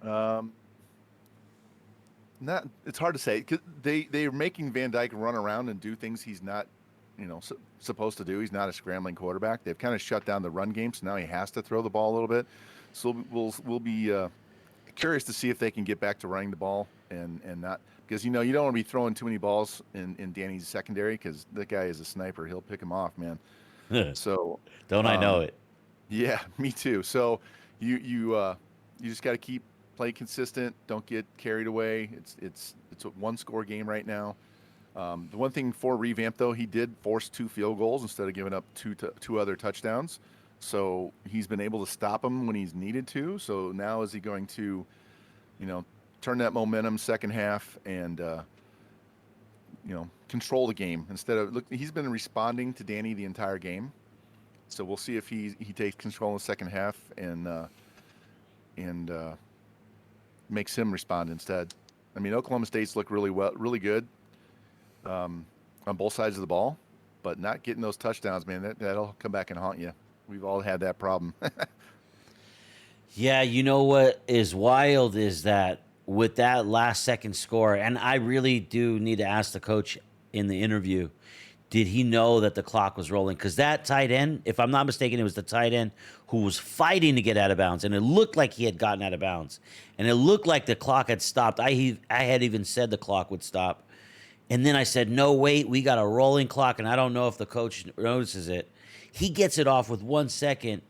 It's hard to say, because they're making Van Dyke run around and do things he's not supposed to do. He's not a scrambling quarterback. They've kind of shut down the run game, so now he has to throw the ball a little bit. So we'll be curious to see if they can get back to running the ball and not, because you don't want to be throwing too many balls in Danny's secondary, because that guy is a sniper. He'll pick him off, man. So don't I know it? Yeah, me too. So you just got to keep play consistent. Don't get carried away. It's a 1-score game right now. The one thing for Revamp, though, he did force 2 field goals instead of giving up two other touchdowns. So he's been able to stop them when he's needed to. So now is he going to, turn that momentum second half and, control the game instead of he's been responding to Danny the entire game. So we'll see if he takes control in the second half and makes him respond instead. I mean, Oklahoma State's looked really good on both sides of the ball, but not getting those touchdowns, man, that'll come back and haunt you. We've all had that problem. Yeah, you know what is wild is that with that last second score, and I really do need to ask the coach in the interview, did he know that the clock was rolling? Because that tight end, if I'm not mistaken, it was the tight end who was fighting to get out of bounds, and it looked like he had gotten out of bounds, and it looked like the clock had stopped. I had even said the clock would stop, and then I said, no, wait, we got a rolling clock, and I don't know if the coach notices it. He gets it off with 1 second,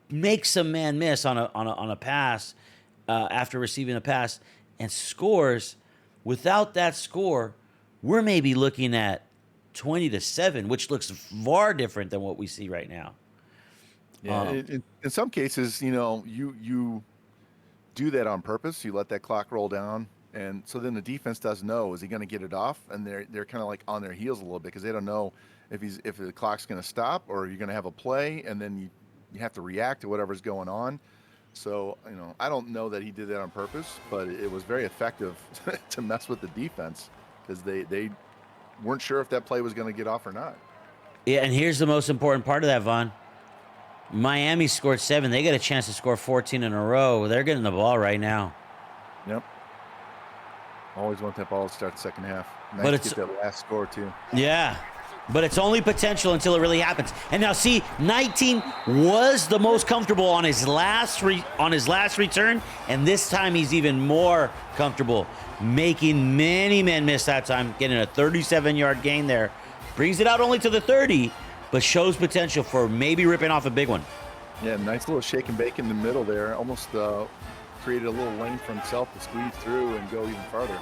makes a man miss on a pass after receiving a pass, and scores. Without that score, we're maybe looking at 20-7, which looks far different than what we see right now. Yeah, in some cases, you do that on purpose. You let that clock roll down, and so then the defense doesn't know, is he going to get it off? And they're kind of like on their heels a little bit because they don't know if the clock's going to stop or you're going to have a play, and then you have to react to whatever's going on. So, I don't know that he did that on purpose, but it was very effective to mess with the defense because they weren't sure if that play was going to get off or not. Yeah, and here's the most important part of that, Vaughn. Miami scored 7. They got a chance to score 14 in a row. They're getting the ball right now. Yep. Always want that ball to start the second half. Nice But to it's get that last score, too. Yeah, but it's only potential until it really happens. And now, see, 19 was the most comfortable on his last return, and this time he's even more comfortable, making many men miss that time, getting a 37-yard gain there. Brings it out only to the 30, but shows potential for maybe ripping off a big one. Yeah, nice little shake and bake in the middle there. Almost created a little lane for himself to squeeze through and go even farther.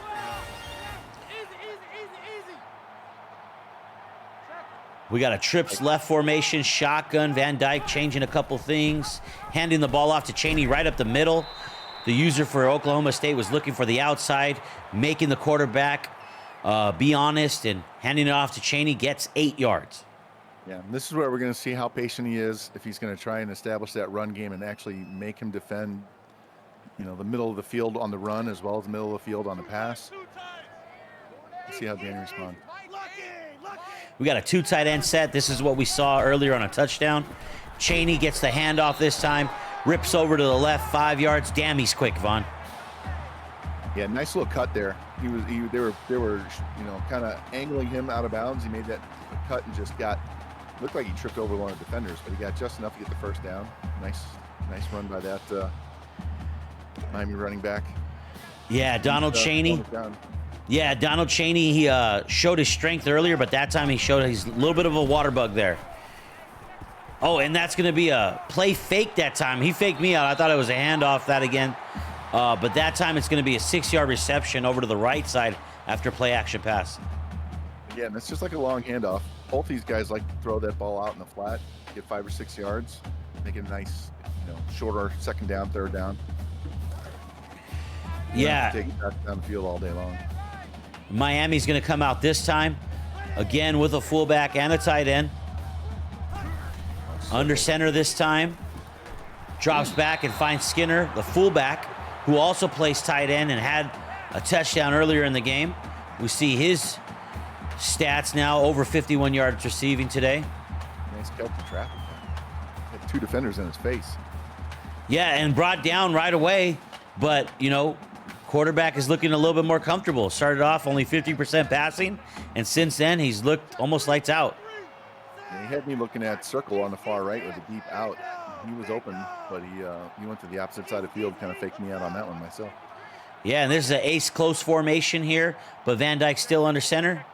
We got a trips left formation, shotgun. Van Dyke changing a couple things, handing the ball off to Chaney right up the middle. The user for Oklahoma State was looking for the outside, making the quarterback be honest, and handing it off to Chaney, gets 8 yards. Yeah, and this is where we're going to see how patient he is, if he's going to try and establish that run game and actually make him defend, the middle of the field on the run as well as the middle of the field on the pass. Let's see how Danny responds. We got a 2 tight end set. This is what we saw earlier on a touchdown. Chaney gets the handoff this time, rips over to the left 5 yards. Damn, he's quick, Vaughn. Yeah, nice little cut there. They were kind of angling him out of bounds. He made that cut and just looked like he tripped over one of the defenders, but he got just enough to get the first down. Nice run by that Miami running back. Yeah, Donald Chaney. Yeah, Donald Chaney, he showed his strength earlier, but that time he's a little bit of a water bug there. Oh, and that's going to be a play fake that time. He faked me out. I thought it was a handoff that again. But that time it's going to be a 6-yard reception over to the right side after play action pass. Yeah, and it's just like a long handoff. Both these guys like to throw that ball out in the flat, get 5 or 6 yards, make it a nice, shorter second down, third down. Yeah. Take it back down the field all day long. Miami's going to come out this time, again with a fullback and a tight end. Under center this time. Drops back and finds Skinner, the fullback, who also plays tight end and had a touchdown earlier in the game. We see his stats now, over 51 yards receiving today. Nice catch in traffic. Had 2 defenders in his face. Yeah, and brought down right away. But, quarterback is looking a little bit more comfortable. Started off only 50% passing, and since then he's looked almost lights out. Yeah, he had me looking at circle on the far right with a deep out. He was open, but he went to the opposite side of the field, kind of faked me out on that one myself. Yeah, and this is an ace close formation here, but Van Dyke still under center,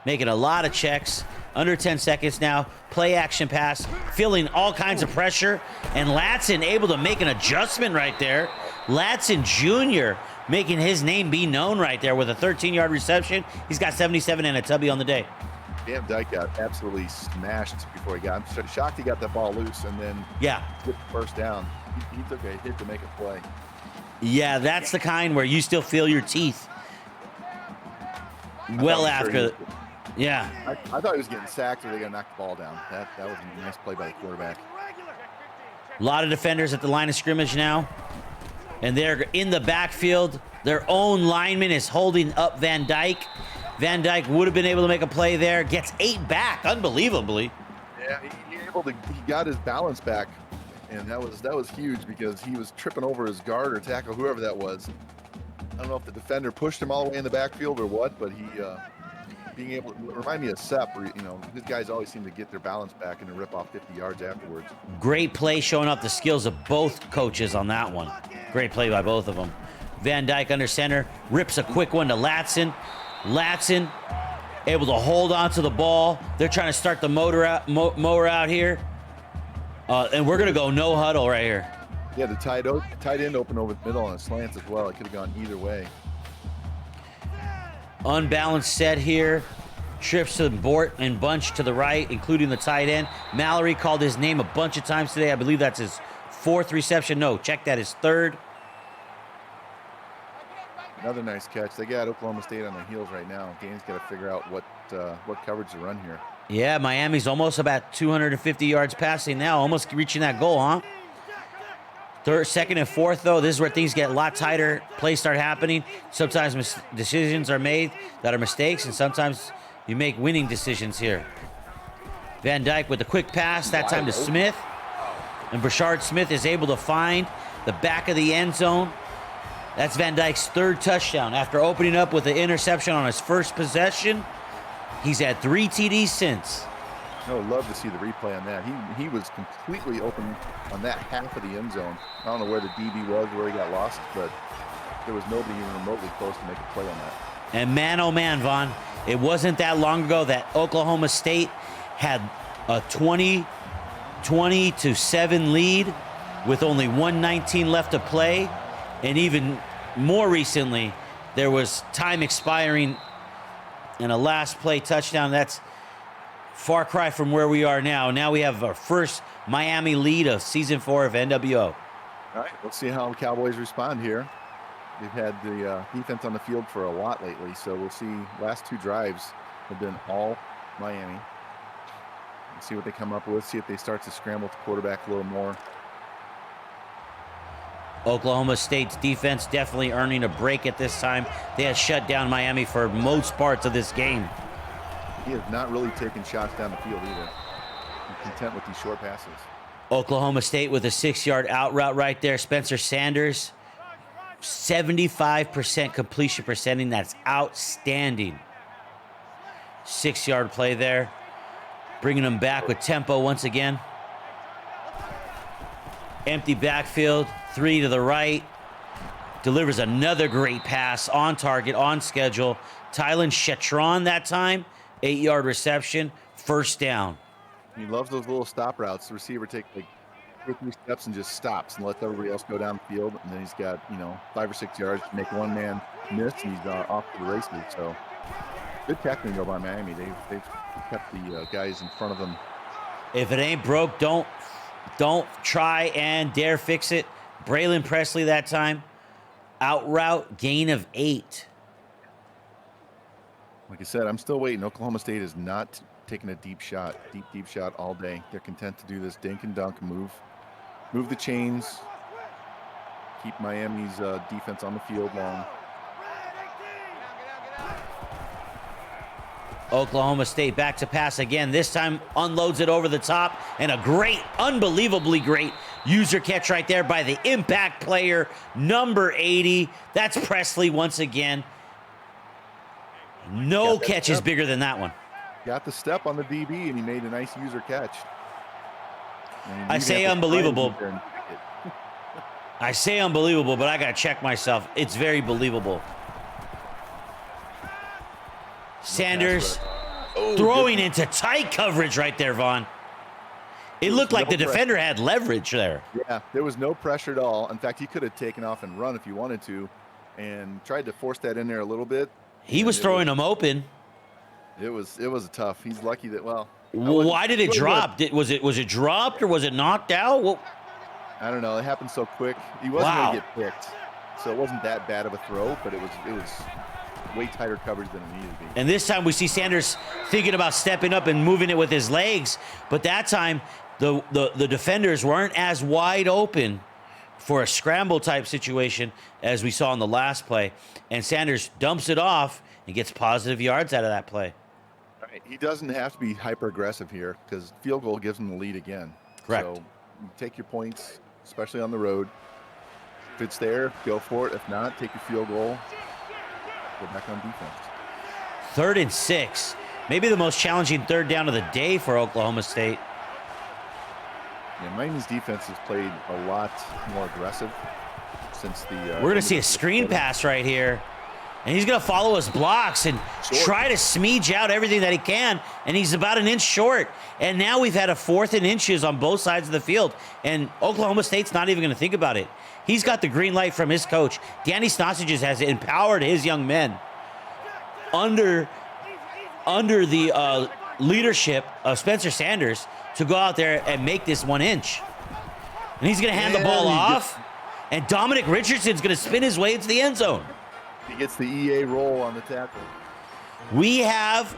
making a lot of checks. Under 10 seconds now, play action pass, feeling all kinds of pressure, and Latson able to make an adjustment right there. Latson Jr. making his name be known right there with a 13-yard reception. He's got 77 and a tubby on the day. Van Dyke got absolutely smashed before he got him. So shocked he got that ball loose and then get the first down. He took a hit to make a play. Yeah, that's the kind where you still feel your teeth. Well after. Yeah. I thought he was getting sacked or they going to knock the ball down. That was a nice play by the quarterback. A lot of defenders at the line of scrimmage now. And they're in the backfield. Their own lineman is holding up Van Dyke. Van Dyke would have been able to make a play there. Gets 8 back, unbelievably. Yeah, he got his balance back, and that was huge because he was tripping over his guard or tackle, whoever that was. I don't know if the defender pushed him all the way in the backfield or what, but he being able to remind me of Sepp, where, these guys always seem to get their balance back and then rip off 50 yards afterwards. Great play, showing up the skills of both coaches on that one. Great play by both of them. Van Dyke under center, rips a quick one to Latson. Latson able to hold on to the ball. They're trying to start the mower out here. And we're going to go no huddle right here. Yeah, the tight end open over the middle on a slant as well. It could have gone either way. Unbalanced set here. Trips to Bort and bunch to the right, including the tight end. Mallory called his name a bunch of times today. I believe that's his 4th reception. No, check that, his 3rd. Another nice catch. They got Oklahoma State on their heels right now. Gaines got to figure out what coverage to run here. Yeah, Miami's almost about 250 yards passing now, almost reaching that goal, huh? 2nd and 4th, though, this is where things get a lot tighter. Plays start happening. Sometimes decisions are made that are mistakes, and sometimes you make winning decisions here. Van Dyke with a quick pass, that time to Smith. And Brashard Smith is able to find the back of the end zone. That's Van Dyke's 3rd touchdown. After opening up with an interception on his first possession, he's had 3 TDs since. I would love to see the replay on that. He was completely open on that half of the end zone. I don't know where the DB was, where he got lost, but there was nobody even remotely close to make a play on that. And man, oh man, Vaughn, it wasn't that long ago that Oklahoma State had a 20-7 lead with only 1:19 left to play. And even more recently, there was time expiring and a last play touchdown. That's far cry from where we are now. Now we have our first Miami lead of season 4 of NWO. All right, let's see how the Cowboys respond here. They've had the defense on the field for a lot lately, so we'll see. Last 2 drives have been all Miami. Let's see what they come up with, see if they start to scramble the quarterback a little more. Oklahoma State's defense definitely earning a break at this time. They had shut down Miami for most parts of this game. He has not really taken shots down the field either. He's content with these short passes. Oklahoma State with a 6-yard out route right there. Spencer Sanders, 75% completion percentage. That's outstanding. 6-yard play there. Bringing them back with tempo once again. Empty backfield, 3 to the right. Delivers another great pass on target, on schedule. Tylen Shetron that time. 8-yard reception, 1st down. He loves those little stop routes. The receiver takes like 2 or 3 steps and just stops and lets everybody else go down the field. And then he's got, 5 or 6 yards to make one man miss, and he's off to the races. So good tackling though by Miami. They've kept the guys in front of them. If it ain't broke, don't try and dare fix it. Braylon Presley that time. Out route, gain of 8. Like I said, I'm still waiting. Oklahoma State is not taking a deep shot all day. They're content to do this dink and dunk, move the chains, keep Miami's defense on the field long. Oklahoma State back to pass again. This time unloads it over the top, and a great, unbelievably great user catch right there by the impact player, number 80. That's Presley once again. No catch is bigger than that one. Got the step on the DB, and he made a nice user catch. I say unbelievable. I say unbelievable, but I got to check myself. It's very believable. Sanders throwing into tight coverage right there, Vaughn. It looked like the defender had leverage there. Yeah, there was no pressure at all. In fact, he could have taken off and run if he wanted to and tried to force that in there a little bit. He was throwing them open. It was tough. He's lucky that, why did it drop? Was it dropped or was it knocked out? Well, I don't know. It happened so quick. He wasn't going to get picked. So it wasn't that bad of a throw, but it was way tighter coverage than it needed to be. And this time we see Sanders thinking about stepping up and moving it with his legs, but that time the defenders weren't as wide open for a scramble type situation as we saw in the last play. And Sanders dumps it off and gets positive yards out of that play. All right. He doesn't have to be hyper aggressive here because field goal gives him the lead again. Correct. So you take your points, especially on the road. If it's there, go for it. If not, take your field goal. Go back on defense. 3rd and 6. Maybe the most challenging third down of the day for Oklahoma State. Yeah, Miami's defense has played a lot more aggressive since the. We're going to see a screen pass right here. And he's going to follow his blocks and try to smudge out everything that he can. And he's about an inch short. And now we've had a 4th and inches on both sides of the field. And Oklahoma State's not even going to think about it. He's got the green light from his coach. Danny Stosages has empowered his young men under the leadership of Spencer Sanders to go out there and make this 1 inch. And he's going to hand the ball off. And Dominic Richardson's going to spin his way into the end zone. He gets the EA roll on the tackle.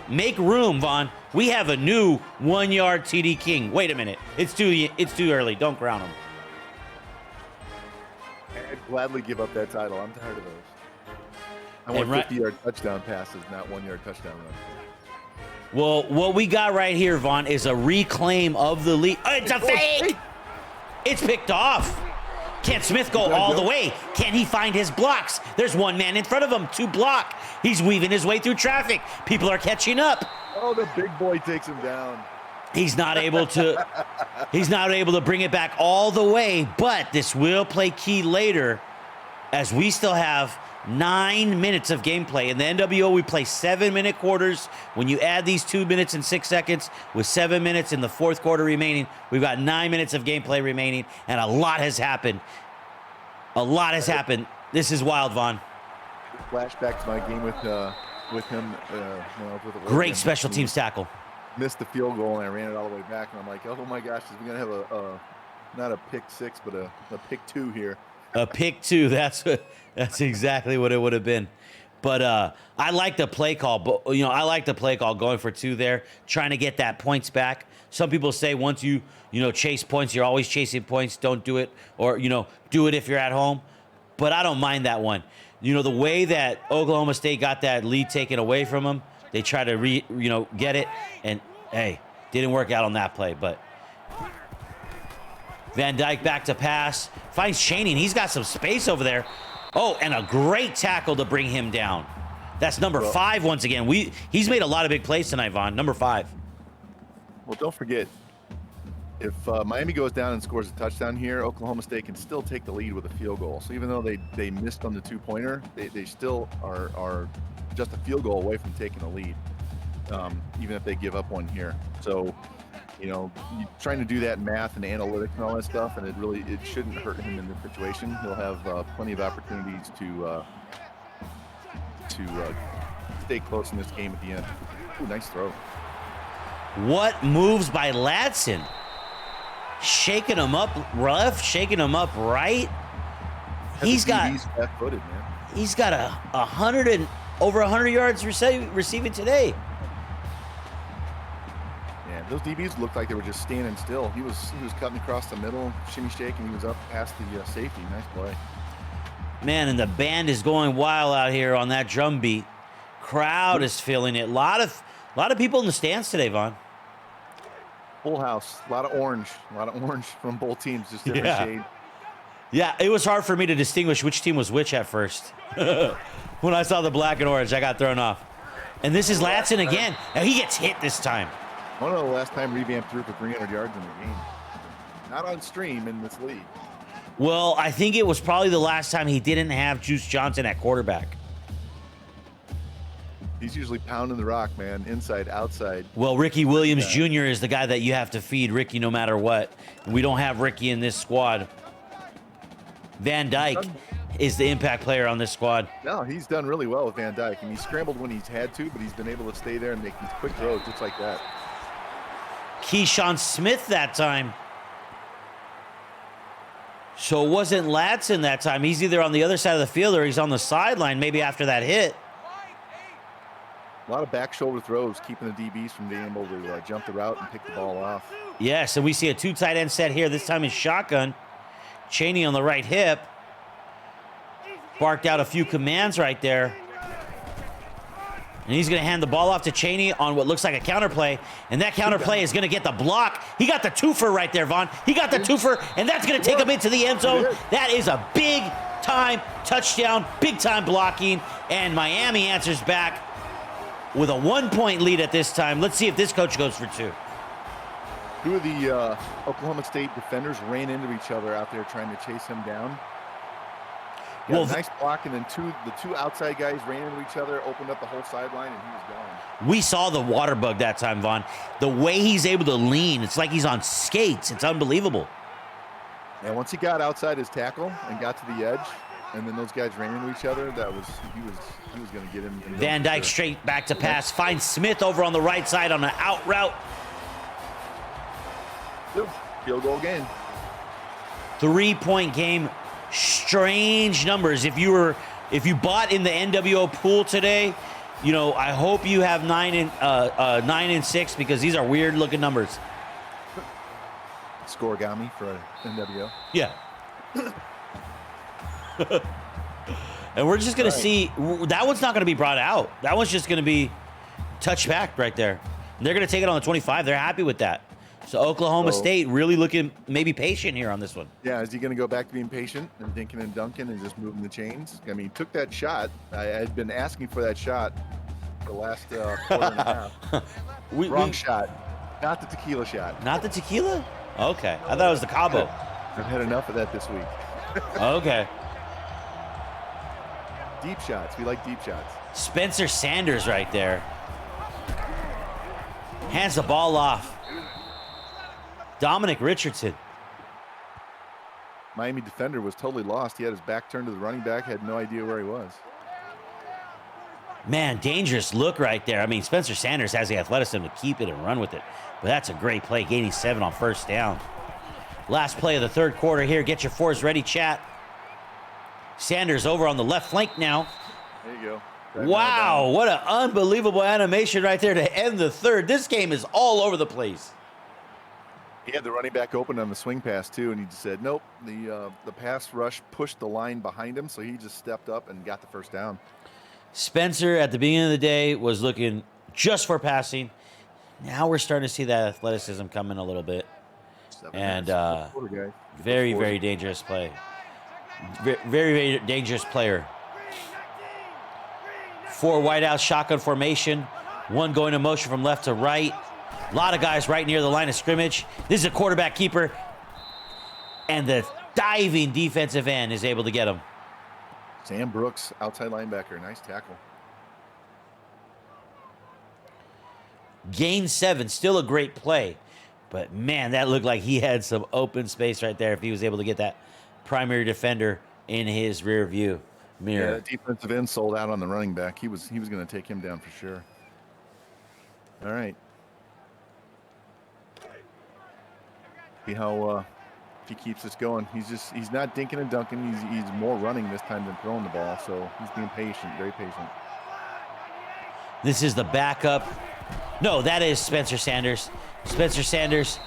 Make room, Vaughn. We have a new 1-yard TD King. Wait a minute. It's too early. Don't crown him. I'd gladly give up that title. I'm tired of those. I want 50-yard touchdown passes, not 1-yard touchdown runs. Well, what we got right here, Vaughn, is a reclaim of the lead. Oh, it's a fake! It's picked off. Can Smith go all the way? Can he find his blocks? There's one man in front of him to block. He's weaving his way through traffic. People are catching up. Oh, the big boy takes him down. He's not able to bring it back all the way, but this will play key later as we still have 9 minutes of gameplay. In the NWO, we play 7-minute quarters. When you add these 2 minutes and 6 seconds with 7 minutes in the 4th quarter remaining, we've got 9 minutes of gameplay remaining, and a lot has happened. This is wild, Vaughn. Flashback to my game with him. When I was with the Great special teams tackle. Missed the field goal, and I ran it all the way back, and I'm like, oh my gosh, we're going to have not a pick 6, but a pick 2 here. A pick 2, that's exactly what it would have been. But I like the play call. But I like the play call going for 2 there, trying to get that points back. Some people say once you chase points, you're always chasing points. Don't do it, or do it if you're at home. But I don't mind that one. The way that Oklahoma State got that lead taken away from them, they try to get it, and hey, didn't work out on that play. But Van Dyke back to pass, finds Chaney, and he's got some space over there. Oh, and a great tackle to bring him down. That's number 5 once again. He's made a lot of big plays tonight, Vaughn. Number 5. Well, don't forget, if Miami goes down and scores a touchdown here, Oklahoma State can still take the lead with a field goal. So even though they missed on the 2-pointer, they still are just a field goal away from taking the lead, even if they give up one here. So, you're trying to do that math and analytics and all that stuff, and it shouldn't hurt him in this situation. He'll have plenty of opportunities to stay close in this game at the end. Ooh, nice throw. What moves by Ladson? Shaking him up left, shaking him up right. He's got flat-footed, man. He's got over 100 yards receiving today. Yeah, those DBs looked like they were just standing still. He was cutting across the middle, shimmy shaking. He was up past the safety. Nice play. Man, and the band is going wild out here on that drum beat. Crowd is feeling it. A lot of people in the stands today, Vaughn. Full house. A lot of orange from both teams, just different shade. Yeah, it was hard for me to distinguish which team was which at first. When I saw the black and orange, I got thrown off. And this is Ladson again. Now he gets hit this time. One of the last time Revamp threw for 300 yards in the game. Not on stream in this league. Well, I think it was probably the last time he didn't have Juice Johnson at quarterback. He's usually pounding the rock, man. Inside, outside. Well, Ricky Williams Jr. is the guy that you have to feed Ricky no matter what. We don't have Ricky in this squad. Van Dyke is the impact player on this squad. No, he's done really well with Van Dyke. And he's scrambled when he's had to, but he's been able to stay there and make these quick throws just like that. Keyshawn Smith that time. So it wasn't Ladson that time. He's either on the other side of the field or he's on the sideline maybe after that hit. A lot of back shoulder throws, keeping the DBs from being able to jump the route and pick the ball off. Yes, and we see a 2 tight end set here. This time in shotgun. Cheney on the right hip. Barked out a few commands right there. And he's going to hand the ball off to Cheney on what looks like a counterplay. And that counterplay is going to get the block. He got the twofer right there, Vaughn. He got the twofer, and that's going to take him into the end zone. That is a big-time touchdown, big-time blocking. And Miami answers back with a 1-point lead at this time. Let's see if this coach goes for 2. Two of the Oklahoma State defenders ran into each other out there trying to chase him down. Well, nice block, and then the two outside guys ran into each other, opened up the whole sideline, and he was gone. We saw the water bug that time, Vaughn. The way he's able to lean, it's like he's on skates. It's unbelievable. And once he got outside his tackle and got to the edge, and then those guys ran into each other, he was going to get him. Van Dyke straight back to pass. Finds Smith over on the right side on an out route. Field goal game. 3-point game. Strange numbers. If you bought in the NWO pool today, you know, I hope you have 9 and 6 because these are weird looking numbers. Scoregami for NWO. Yeah. And we're just gonna see. That one's not gonna be brought out. That one's just gonna be touched back right there. And they're gonna take it on the 25. They're happy with that. So Oklahoma State really looking maybe patient here on this one. Yeah, is he going to go back to being patient and dinking and dunking and just moving the chains? I mean, he took that shot. I had been asking for that shot for the last quarter and a half. Wrong shot. Not the tequila shot. Not the tequila? Okay. I thought it was the Cabo. I've had enough of that this week. Okay. Deep shots. We like deep shots. Spencer Sanders right there. Hands the ball off. Dominic Richardson. Miami defender was totally lost. He had his back turned to the running back, had no idea where he was. Man, dangerous look right there. I mean, Spencer Sanders has the athleticism to keep it and run with it. But that's a great play, gaining 7 on first down. Last play of the third quarter here. Get your fours ready, chat. Sanders over on the left flank now. There you go. Wow, what an unbelievable animation right there to end the third. This game is all over the place. He had the running back open on the swing pass too, and he just said, nope. The pass rush pushed the line behind him, so he just stepped up and got the first down. Spencer, at the beginning of the day, was looking just for passing. Now we're starting to see that athleticism come in a little bit. And very, very dangerous play. Very, very dangerous player. 4 wideouts, shotgun formation. 1 going in motion from left to right. A lot of guys right near the line of scrimmage. This is a quarterback keeper. And the diving defensive end is able to get him. Sam Brooks, outside linebacker. Nice tackle. Gain 7, still a great play. But, man, that looked like he had some open space right there if he was able to get that primary defender in his rear view mirror. Yeah, that defensive end sold out on the running back. He was going to take him down for sure. All right. See how if he keeps this going. He's not dinking and dunking. He's more running this time than throwing the ball. So he's being patient, very patient. This is the backup. No, that is Spencer Sanders. Spencer Sanders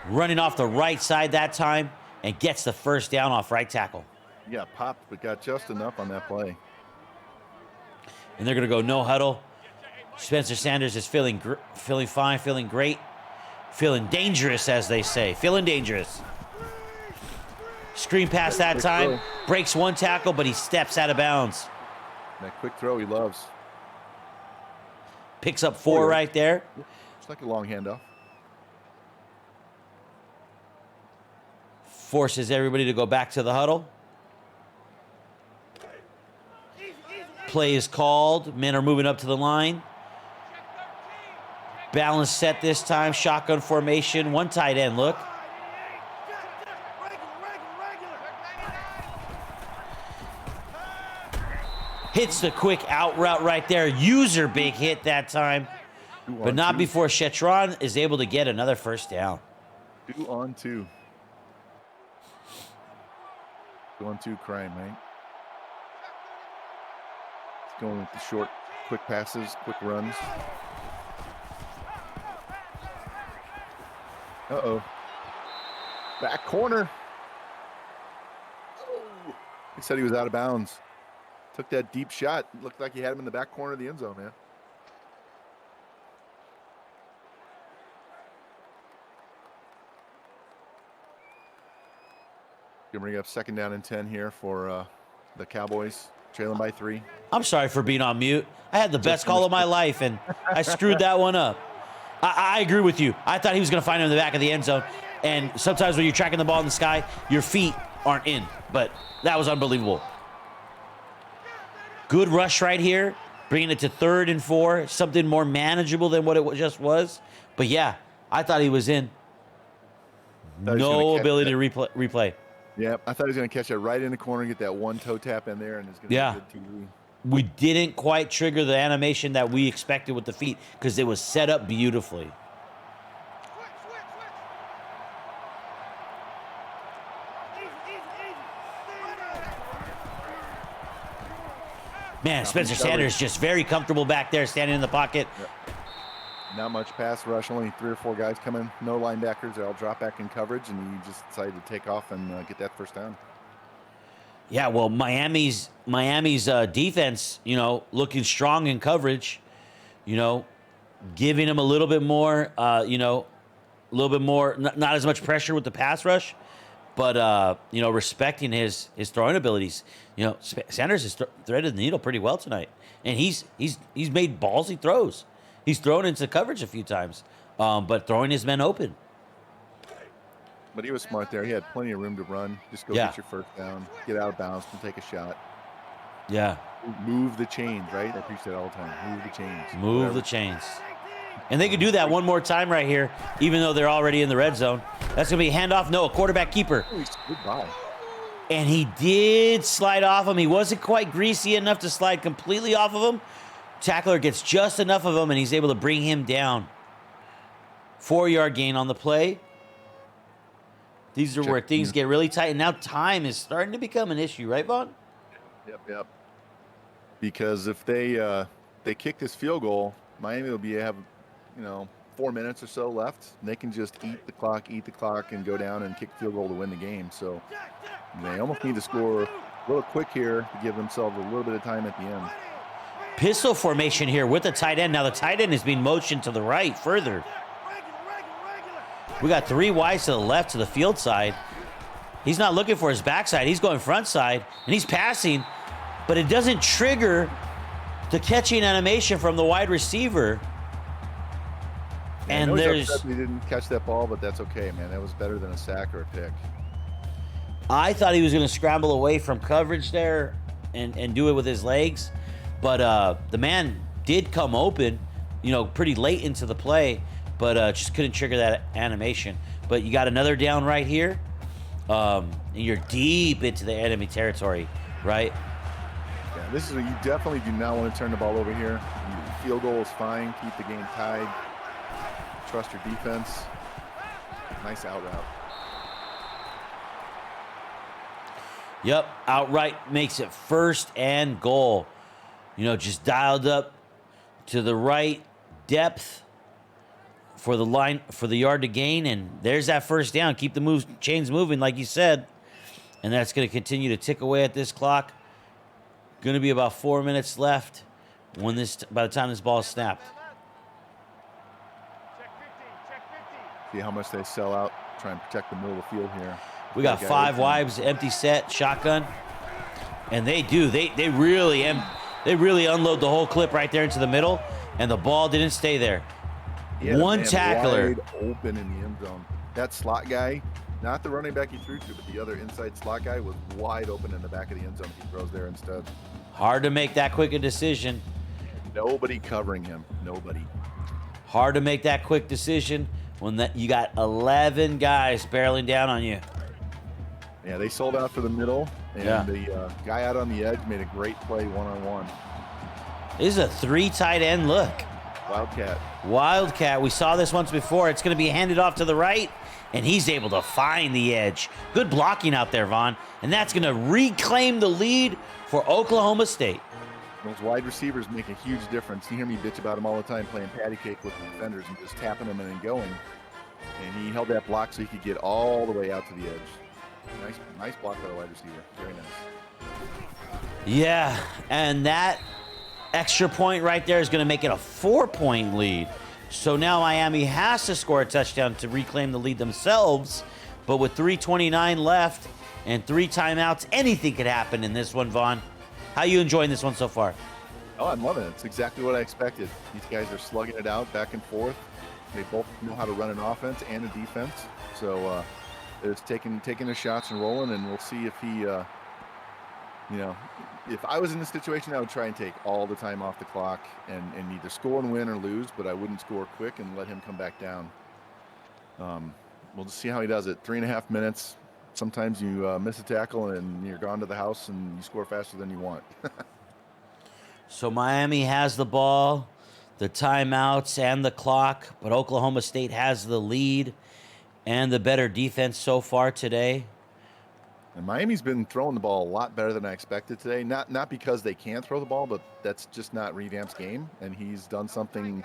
running off the right side that time and gets the first down off right tackle. Yeah, popped, but got just enough on that play. And they're going to go no huddle. Spencer Sanders is feeling fine, feeling great, feeling dangerous, as they say. Feeling dangerous. Screen pass that time. Breaks 1 tackle, but he steps out of bounds. That quick throw he loves. Picks up 4 right there. It's like a long handoff. Forces everybody to go back to the huddle. Play is called. Men are moving up to the line. Balance set this time. Shotgun formation. 1 tight end look. Hits the quick out route right there. User big hit that time. But not before Shetron is able to get another first down. 2 on 2. 2 on 2 crime, right? It's going with the short, quick passes, quick runs. Uh-oh. Back corner. He said he was out of bounds. Took that deep shot. Looked like he had him in the back corner of the end zone, man. Gonna bring up 2nd down and 10 here for the Cowboys, trailing by 3. I'm sorry for being on mute. I had the best call of my life, and I screwed that one up. I agree with you. I thought he was going to find him in the back of the end zone. And sometimes when you're tracking the ball in the sky, your feet aren't in. But that was unbelievable. Good rush right here, bringing it to 3rd and 4, something more manageable than what it just was. But yeah, I thought he was in. No ability to replay. Yeah, I thought he was going to catch it right in the corner and get that one toe tap in there, and it's going to be good TV. We didn't quite trigger the animation that we expected with the feet because it was set up beautifully. Man, Spencer Sanders just very comfortable back there, standing in the pocket. Yep. Not much pass rush, only 3 or 4 guys coming. No linebackers. They all drop back in coverage, and you just decided to take off and get that first down. Yeah, well, Miami's defense, looking strong in coverage, giving him a little bit more, not as much pressure with the pass rush, but respecting his throwing abilities. Sanders has threaded the needle pretty well tonight, and he's made ballsy throws. He's thrown into coverage a few times, but throwing his men open. But he was smart there. He had plenty of room to run. Just go get your first down, get out of bounds, and take a shot. Yeah. Move the chains, right? I preach that all the time. Move the chains. Move the chains. And they could do that one more time right here, even though they're already in the red zone. That's going to be a handoff. No, a quarterback keeper. Goodbye. And he did slide off him. He wasn't quite greasy enough to slide completely off of him. Tackler gets just enough of him, and he's able to bring him down. 4-yard gain on the play. These are where things get really tight, and now time is starting to become an issue, right, Vaughn? Yep. Because if they kick this field goal, Miami will have 4 minutes or so left. And they can just eat the clock, and go down and kick field goal to win the game. So they almost need to score a little quick here to give themselves a little bit of time at the end. Pistol formation here with the tight end. Now the tight end is being motioned to the right further. We got 3 wides to the left to the field side. He's not looking for his backside. He's going front side, and he's passing, but it doesn't trigger the catching animation from the wide receiver. And there's... He didn't catch that ball, but that's okay, man. That was better than a sack or a pick. I thought he was going to scramble away from coverage there and do it with his legs, but the man did come open, pretty late into the play, but just couldn't trigger that animation. But you got another down right here, and you're deep into the enemy territory, right? Yeah, you definitely do not want to turn the ball over here. Field goal is fine. Keep the game tied. Trust your defense. Nice out route. Yep, outright makes it 1st and goal. Just dialed up to the right depth for the line, for the yard to gain, and there's that first down. Keep the chains moving, like you said, and that's going to continue to tick away at this clock. Going to be about 4 minutes left by the time this ball is snapped. See how much they sell out. Try and protect the middle of the field here. We got 5 wides, empty set, shotgun, and they do. They really unload the whole clip right there into the middle, and the ball didn't stay there. One tackler. Wide open in the end zone. That slot guy, not the running back he threw to, but the other inside slot guy was wide open in the back of the end zone. He throws there instead. Hard to make that quick a decision. Nobody covering him. Nobody. Hard to make that quick decision when you got 11 guys barreling down on you. Yeah, they sold out for the middle, and the guy out on the edge made a great play one-on-one. This is a 3 tight end look. Wildcat. We saw this once before. It's going to be handed off to the right, and he's able to find the edge. Good blocking out there, Vaughn. And that's going to reclaim the lead for Oklahoma State. Those wide receivers make a huge difference. You hear me bitch about them all the time, playing patty cake with the defenders and just tapping them and then going. And he held that block so he could get all the way out to the edge. Nice block by the wide receiver. Very nice. Yeah, and that extra point right there is going to make it a 4-point lead. So now Miami has to score a touchdown to reclaim the lead themselves. But with 3:29 left and 3 timeouts, anything could happen in this one, Vaughn. How you enjoying this one so far? Oh, I'm loving it. It's exactly what I expected. These guys are slugging it out back and forth. They both know how to run an offense and a defense. So it's taking the shots and rolling, and we'll see if he, if I was in this situation, I would try and take all the time off the clock and either score and win or lose, but I wouldn't score quick and let him come back down. We'll just see how he does it. 3.5 minutes. Sometimes you miss a tackle and you're gone to the house and you score faster than you want. So Miami has the ball, the timeouts, and the clock, but Oklahoma State has the lead and the better defense so far today. And Miami's been throwing the ball a lot better than I expected today. Not because they can't throw the ball, but that's just not Revamp's game. And he's done something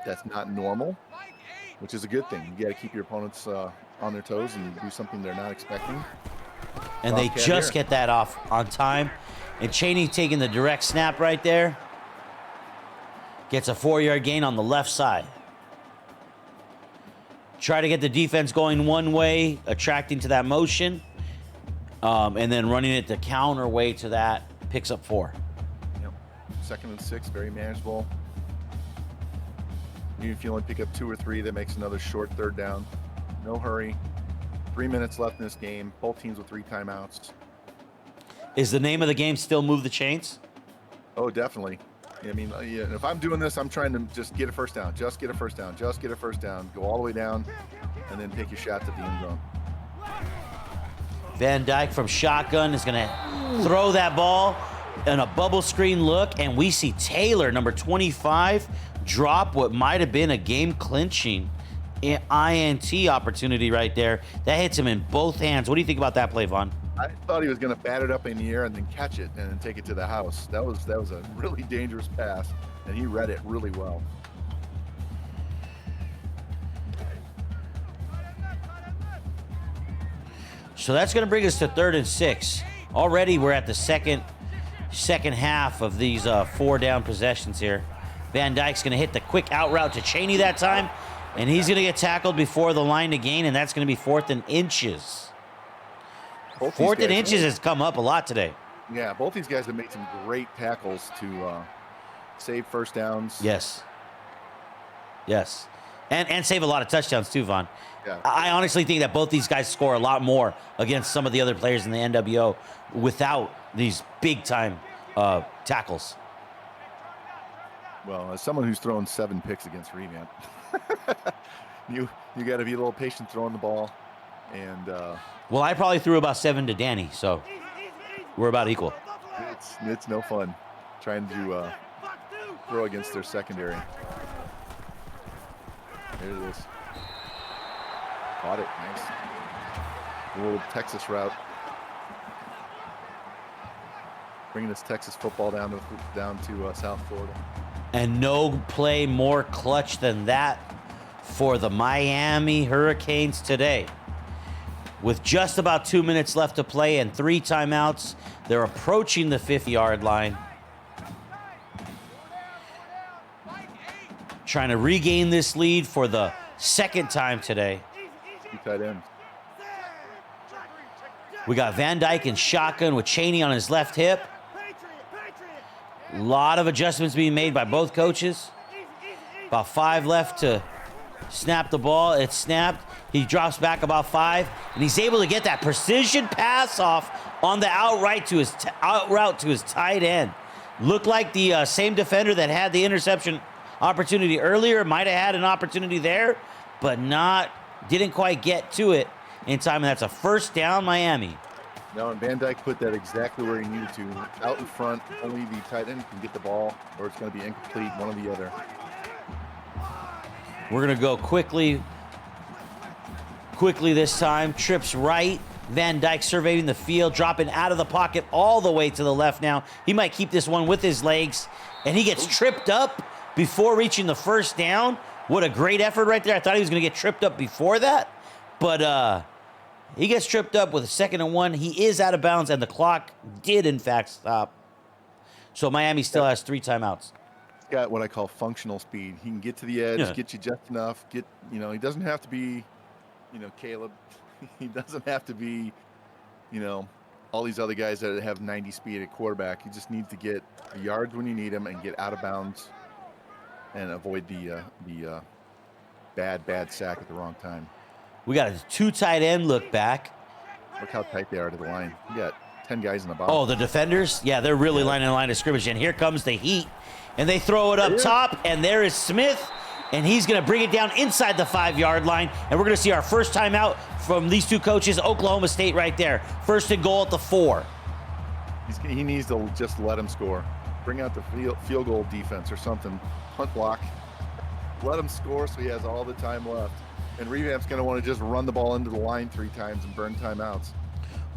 that's not normal, which is a good thing. You got to keep your opponents on their toes and do something they're not expecting. And they just get that off on time. And Chaney taking the direct snap right there. Gets a 4-yard gain on the left side. Try to get the defense going one way, attracting to that motion, and then running it the counter way to that, picks up 4. Yep. 2nd and 6, very manageable. Even if you only pick up 2 or 3, that makes another short 3rd down. No hurry. 3 minutes left in this game. Both teams with 3 timeouts. Is the name of the game still Move the Chains? Oh, definitely. I mean, if I'm doing this, I'm trying to just get a first down. Just get a first down. Just get a first down. Go all the way down, and then take your shots at the end zone. Van Dyke from shotgun is going to throw that ball in a bubble screen look, and we see Taylor, number 25, drop what might have been a game-clinching INT opportunity right there. That hits him in both hands. What do you think about that play, Vaughn? I thought he was going to bat it up in the air and then catch it and then take it to the house. That was a really dangerous pass, and he read it really well. So that's going to bring us to 3rd and 6. Already we're at the second half of these 4-down possessions here. Van Dyke's going to hit the quick out route to Chaney that time, and he's going to get tackled before the line to gain, and that's going to be 4th and inches. 4th and inches has come up a lot today. Yeah, both these guys have made some great tackles to save first downs. Yes. And save a lot of touchdowns too, Vaughn. Yeah. I honestly think that both these guys score a lot more against some of the other players in the NWO without these big-time tackles. Well, as someone who's thrown 7 picks against Revamp, you got to be a little patient throwing the ball. And well, I probably threw about 7 to Danny, so we're about equal. It's no fun trying to throw against their secondary. There it is. Caught it. Nice. A little Texas route. Bringing this Texas football down to South Florida. And no play more clutch than that for the Miami Hurricanes today. With just about 2 minutes left to play and 3 timeouts, they're approaching the 50-yard line. Trying to regain this lead for the 2nd time today. 2 tight ends. We got Van Dyke in shotgun with Chaney on his left hip. A lot of adjustments being made by both coaches. About 5 left to snap the ball. It's snapped. He drops back about 5, and he's able to get that precision pass off on the out route to his tight end. Looked like the same defender that had the interception opportunity earlier might have had an opportunity there, but didn't quite get to it in time, and that's a 1st down, Miami. No, and Van Dyke put that exactly where he needed to. Out in front, only the tight end can get the ball, or it's going to be incomplete, one or the other. We're going to go quickly this time. Trips right. Van Dyke surveying the field, dropping out of the pocket all the way to the left now. He might keep this one with his legs, and he gets tripped up before reaching the 1st down. What a great effort right there. I thought he was going to get tripped up before that, but He gets tripped up with a 2nd and 1. He is out of bounds, and the clock did, in fact, stop. So Miami still has 3 timeouts. He's got what I call functional speed. He can get to the edge, get you just enough. He doesn't have to be, Caleb. He doesn't have to be, all these other guys that have 90 speed at quarterback. He just needs to get the yards when you need them and get out of bounds and avoid the bad sack at the wrong time. We got a 2 tight end look back. Look how tight they are to the line. You got 10 guys in the box. Oh, the defenders? Yeah, they're really lining the line of scrimmage. And here comes the heat. And they throw it up top, and there is Smith. And he's going to bring it down inside the 5-yard line. And we're going to see our first timeout from these 2 coaches, Oklahoma State right there. 1st and goal at the 4. He needs to just let him score. Bring out the field goal defense or something. Punt block. Let him score so he has all the time left. And Revamp's going to want to just run the ball into the line 3 times and burn timeouts.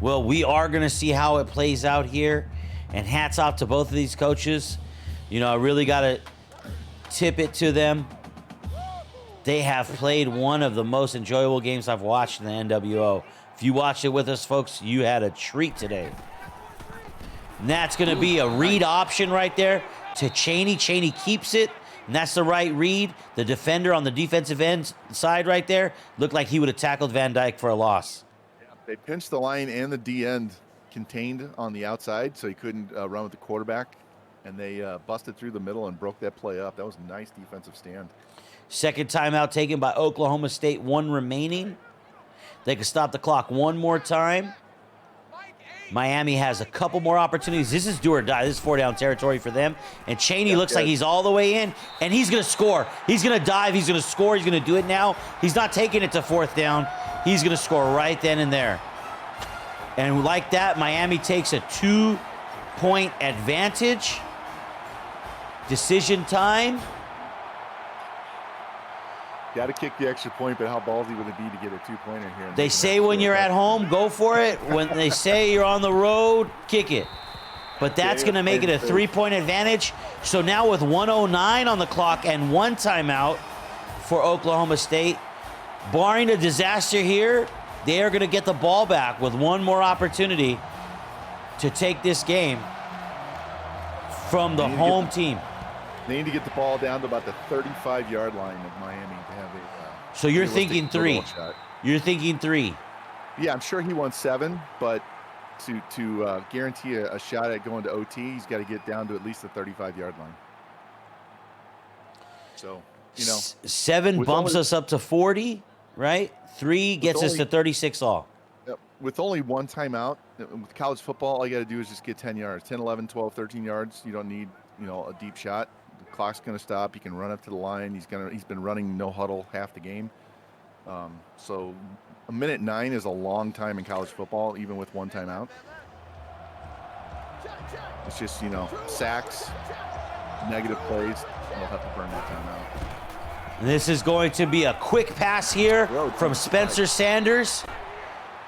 Well, we are going to see how it plays out here. And hats off to both of these coaches. I really got to tip it to them. They have played one of the most enjoyable games I've watched in the NWO. If you watched it with us, folks, you had a treat today. And that's going to be a read option right there to Chaney. Chaney keeps it. And that's the right read. The defender on the defensive end side right there looked like he would have tackled Van Dyke for a loss. Yeah, they pinched the line and the D end contained on the outside, so he couldn't run with the quarterback. And they busted through the middle and broke that play up. That was a nice defensive stand. 2nd timeout taken by Oklahoma State, 1 remaining. They can stop the clock one more time. Miami has a couple more opportunities. This is do or die. This is 4-down territory for them. And Chaney looks like he's all the way in, and he's going to score. He's going to dive. He's going to score. He's going to do it now. He's not taking it to 4th down. He's going to score right then and there. And like that, Miami takes a 2-point advantage. Decision time. Got to kick the extra point, but how ballsy would it be to get a 2-pointer here? They say when you're at home, go for it. When they say you're on the road, kick it. But that's going to make it a 3-point advantage. So now with 1:09 on the clock and 1 timeout for Oklahoma State, barring a disaster here, they are going to get the ball back with 1 more opportunity to take this game from the home team. They need to get the ball down to about the 35-yard line of Miami to have a. So you're thinking 3. You're thinking 3. Yeah, I'm sure he wants 7, but to guarantee a shot at going to OT, he's got to get down to at least the 35-yard line. So 7 bumps us up to 40, right? 3 gets us to 36 all. With only 1 timeout, with college football, all you got to do is just get 10 yards, 10, 11, 12, 13 yards. You don't need a deep shot. The clock's going to stop. He can run up to the line. He's been running no huddle half the game. So a minute 9 is a long time in college football, even with 1 timeout. It's just, sacks, negative plays. They'll have to burn that timeout. This is going to be a quick pass here from Spencer Sanders.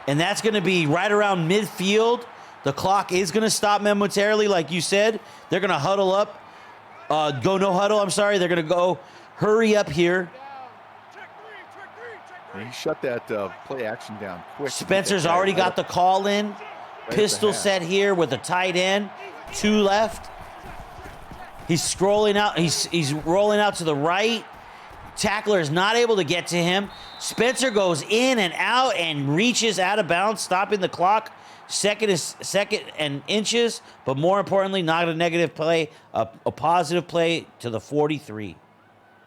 And that's going to be right around midfield. The clock is going to stop momentarily, like you said. They're going to huddle up. Go no huddle, I'm sorry. They're going to go hurry up here. And he shut that play action down quick. Spencer's already got the call in. Pistol set here with a tight end. 2 left. He's scrolling out. He's rolling out to the right. Tackler is not able to get to him. Spencer goes in and out and reaches out of bounds, stopping the clock. Second and inches, but more importantly, not a negative play, a positive play to the 43.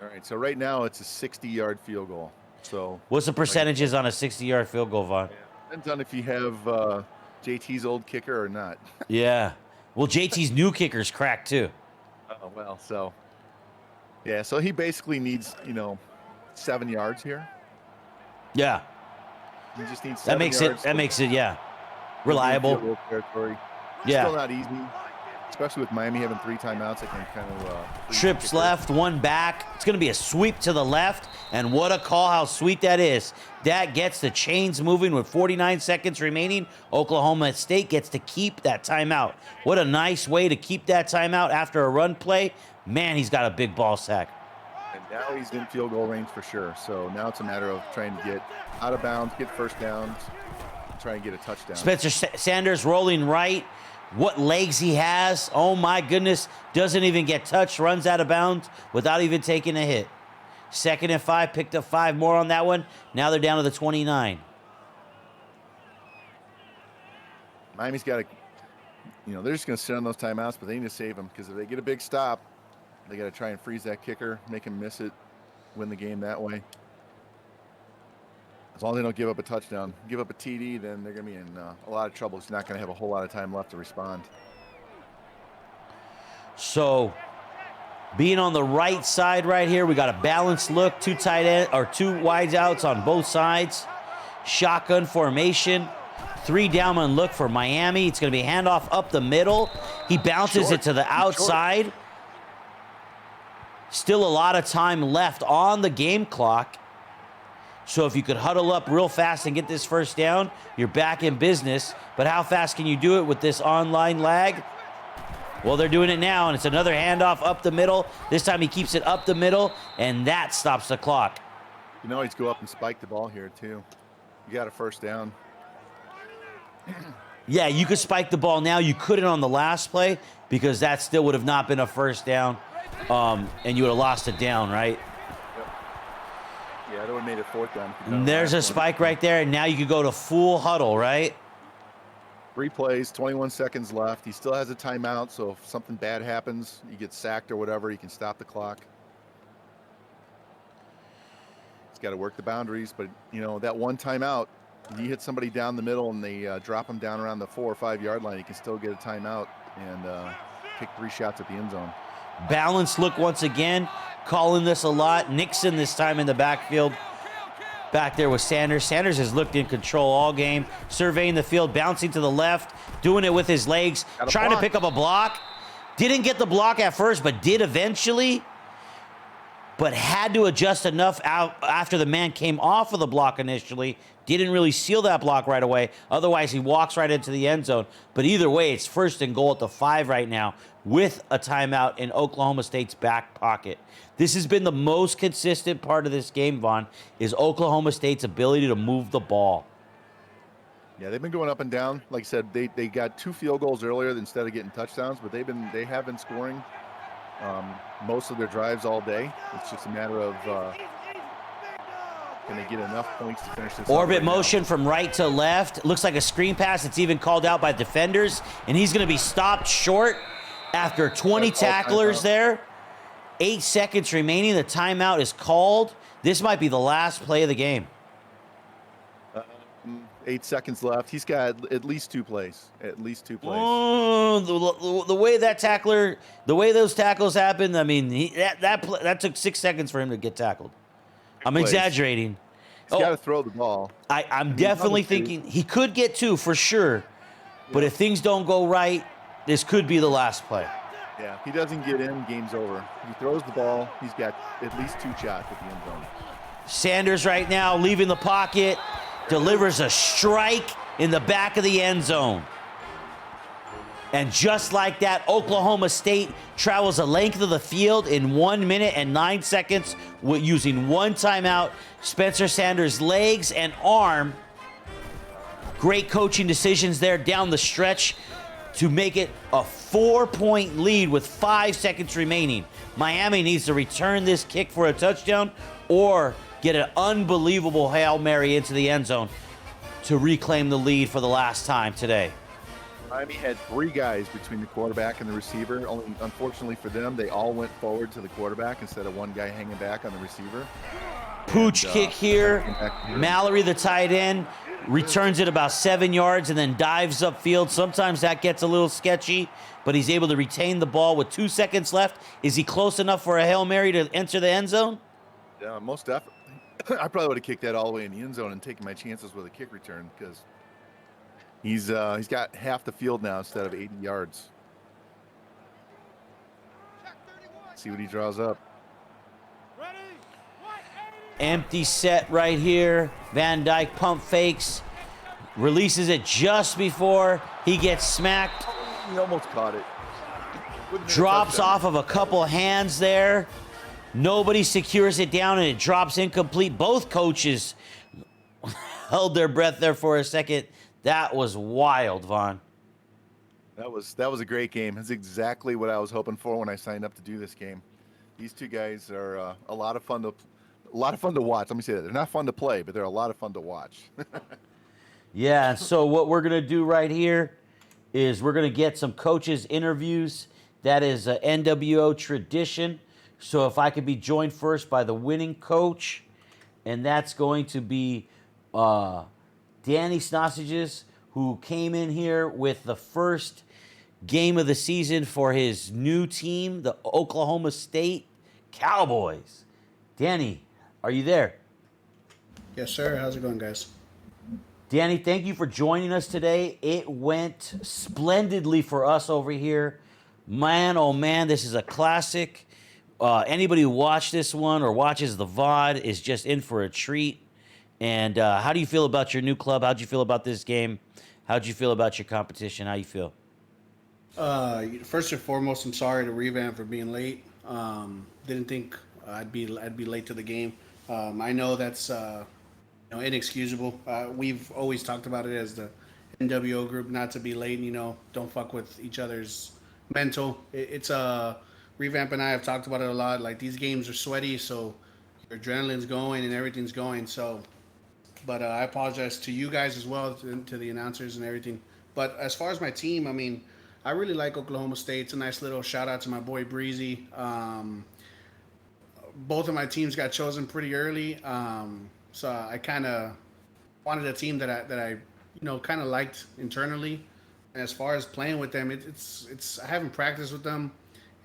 All right, so right now it's a 60-yard field goal. So what's the percentages on a 60-yard field goal, Vaughn? Depends on if you have JT's old kicker or not. Yeah. Well, JT's new kicker's cracked too. Oh, well, so. Yeah, so he basically needs, 7 yards here. Yeah. He just needs 7 yards. That makes it, yeah. Reliable. Territory. Yeah. Still not easy, especially with Miami having 3 timeouts. I can kind of trips left, 1 back. It's going to be a sweep to the left, and what a call! How sweet that is. That gets the chains moving with 49 seconds remaining. Oklahoma State gets to keep that timeout. What a nice way to keep that timeout after a run play. Man, he's got a big ball sack. And Now he's in field goal range for sure. So now it's a matter of trying to get out of bounds, get first downs, and try and get a touchdown. Spencer Sanders rolling right. What legs he has. Oh, my goodness. Doesn't even get touched. Runs out of bounds without even taking a hit. 2nd and 5. Picked up 5 more on that one. Now they're down to the 29. Miami's got to, they're just going to sit on those timeouts, but they need to save them because if they get a big stop, they got to try and freeze that kicker, make him miss it, win the game that way. As long as they don't give up a touchdown, give up a TD, then they're going to be in a lot of trouble. He's not going to have a whole lot of time left to respond. So, being on the right side right here, we got a balanced look, 2 tight end or 2 wides outs on both sides. Shotgun formation. 3 down man look for Miami. It's going to be handoff up the middle. He bounces it to the outside. Still a lot of time left on the game clock. So if you could huddle up real fast and get this first down, you're back in business. But how fast can you do it with this online lag? Well, they're doing it now, and it's another handoff up the middle. This time he keeps it up the middle, and that stops the clock. You know he's go up and spike the ball here, too. You got a first down. Yeah, you could spike the ball now. You couldn't on the last play because that still would have not been a first down, and you would have lost it down, right? Yep. Yeah, that would have made it 4th down. And there's a spike right there, and now you could go to full huddle, right? 3 plays, 21 seconds left. He still has a timeout, so if something bad happens, you get sacked or whatever, he can stop the clock. He's got to work the boundaries, but, that one timeout, you hit somebody down the middle and they drop him down around the 4 or 5 yard line, he can still get a timeout and take 3 shots at the end zone. Balanced look once again, calling this a lot. Nixon this time in the backfield. Back there with Sanders. Sanders has looked in control all game, surveying the field, bouncing to the left, doing it with his legs, trying to pick up a block. Didn't get the block at first, but did eventually. But had to adjust enough out after the man came off of the block initially. Didn't really seal that block right away. Otherwise, he walks right into the end zone. But either way, it's 1st and goal at the 5 right now with a timeout in Oklahoma State's back pocket. This has been the most consistent part of this game, Vaughn, is Oklahoma State's ability to move the ball. Yeah, they've been going up and down. Like I said, they got 2 field goals earlier instead of getting touchdowns, but they have been scoring most of their drives all day. It's just a matter of can they get enough points to finish this? Orbit motion from right to left. Looks like a screen pass. It's even called out by defenders, and he's going to be stopped short after 20 tacklers there. 8 seconds remaining. The timeout is called. This might be the last play of the game. 8 seconds left. He's got at least 2 plays. At least 2 plays. Oh, the way that tackler, the way those tackles happened, I mean, that took 6 seconds for him to get tackled. I'm exaggerating. He's got to throw the ball. I'm definitely thinking he could get 2 for sure. But if things don't go right, this could be the last play. Yeah, if he doesn't get in, game's over. He throws the ball. He's got at least 2 shots at the end zone. Sanders right now leaving the pocket, delivers a strike in the back of the end zone. And just like that, Oklahoma State travels the length of the field in 1 minute and 9 seconds using 1 timeout. Spencer Sanders' legs and arm. Great coaching decisions there down the stretch to make it a 4-point lead with 5 seconds remaining. Miami needs to return this kick for a touchdown or get an unbelievable Hail Mary into the end zone to reclaim the lead for the last time today. Miami had 3 guys between the quarterback and the receiver. Only, unfortunately for them, they all went forward to the quarterback instead of one guy hanging back on the receiver. Pooch kick here. Mallory, the tight end, returns it about 7 yards and then dives upfield. Sometimes that gets a little sketchy, but he's able to retain the ball with 2 seconds left. Is he close enough for a Hail Mary to enter the end zone? Yeah, most definitely. I probably would have kicked that all the way in the end zone and taken my chances with a kick return because he's got half the field now instead of 80 yards. See what he draws up. Empty set right here. Van Dyke pump fakes. Releases it just before he gets smacked. He almost caught it. Drops off of a couple hands there. Nobody secures it down and it drops incomplete. Both coaches held their breath there for a second. That was wild, Vaughn. That was a great game. That's exactly what I was hoping for when I signed up to do this game. These two guys are a lot of fun to watch. Let me say that they're not fun to play, but they're a lot of fun to watch. Yeah, so what we're going to do right here is we're going to get some coaches' interviews. That is a NWO tradition. So if I could be joined first by the winning coach, and that's going to be Danny Snossages, who came in here with the first game of the season for his new team, the Oklahoma State Cowboys. Danny, are you there? Yes, sir. How's it going, guys? Danny, thank you for joining us today. It went splendidly for us over here. Man, oh man, this is a classic. Anybody who watched this one or watches the VOD is just in for a treat. And how do you feel about your new club? How'd you feel about this game? How'd you feel about your competition? How you feel? First and foremost, I'm sorry to Revamp for being late. Didn't think I'd be late to the game. I know that's inexcusable. We've always talked about it as the NWO group not to be late. Don't fuck with each other's mental. It's Revamp and I have talked about it a lot. Like, these games are sweaty, so your adrenaline's going and everything's going. So, but I apologize to you guys as well, to the announcers and everything. But as far as my team, I mean, I really like Oklahoma State. It's a nice little shout out to my boy Breezy. Both of my teams got chosen pretty early, so I kind of wanted a team that I kind of liked internally. And as far as playing with them, it's I haven't practiced with them,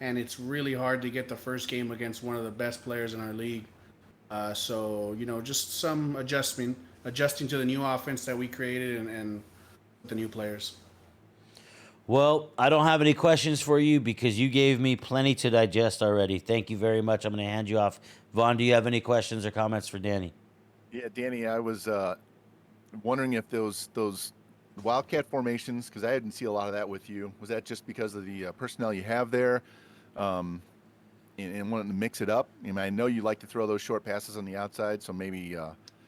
and it's really hard to get the first game against one of the best players in our league. So just some adjusting to the new offense that we created and the new players. Well, I don't have any questions for you because you gave me plenty to digest already. Thank you very much. I'm going to hand you off. Vaughn, do you have any questions or comments for Danny? Yeah, Danny, I was wondering if those Wildcat formations, because I didn't see a lot of that with you, was that just because of the personnel you have there, and wanting to mix it up? I mean, I know you like to throw those short passes on the outside, so maybe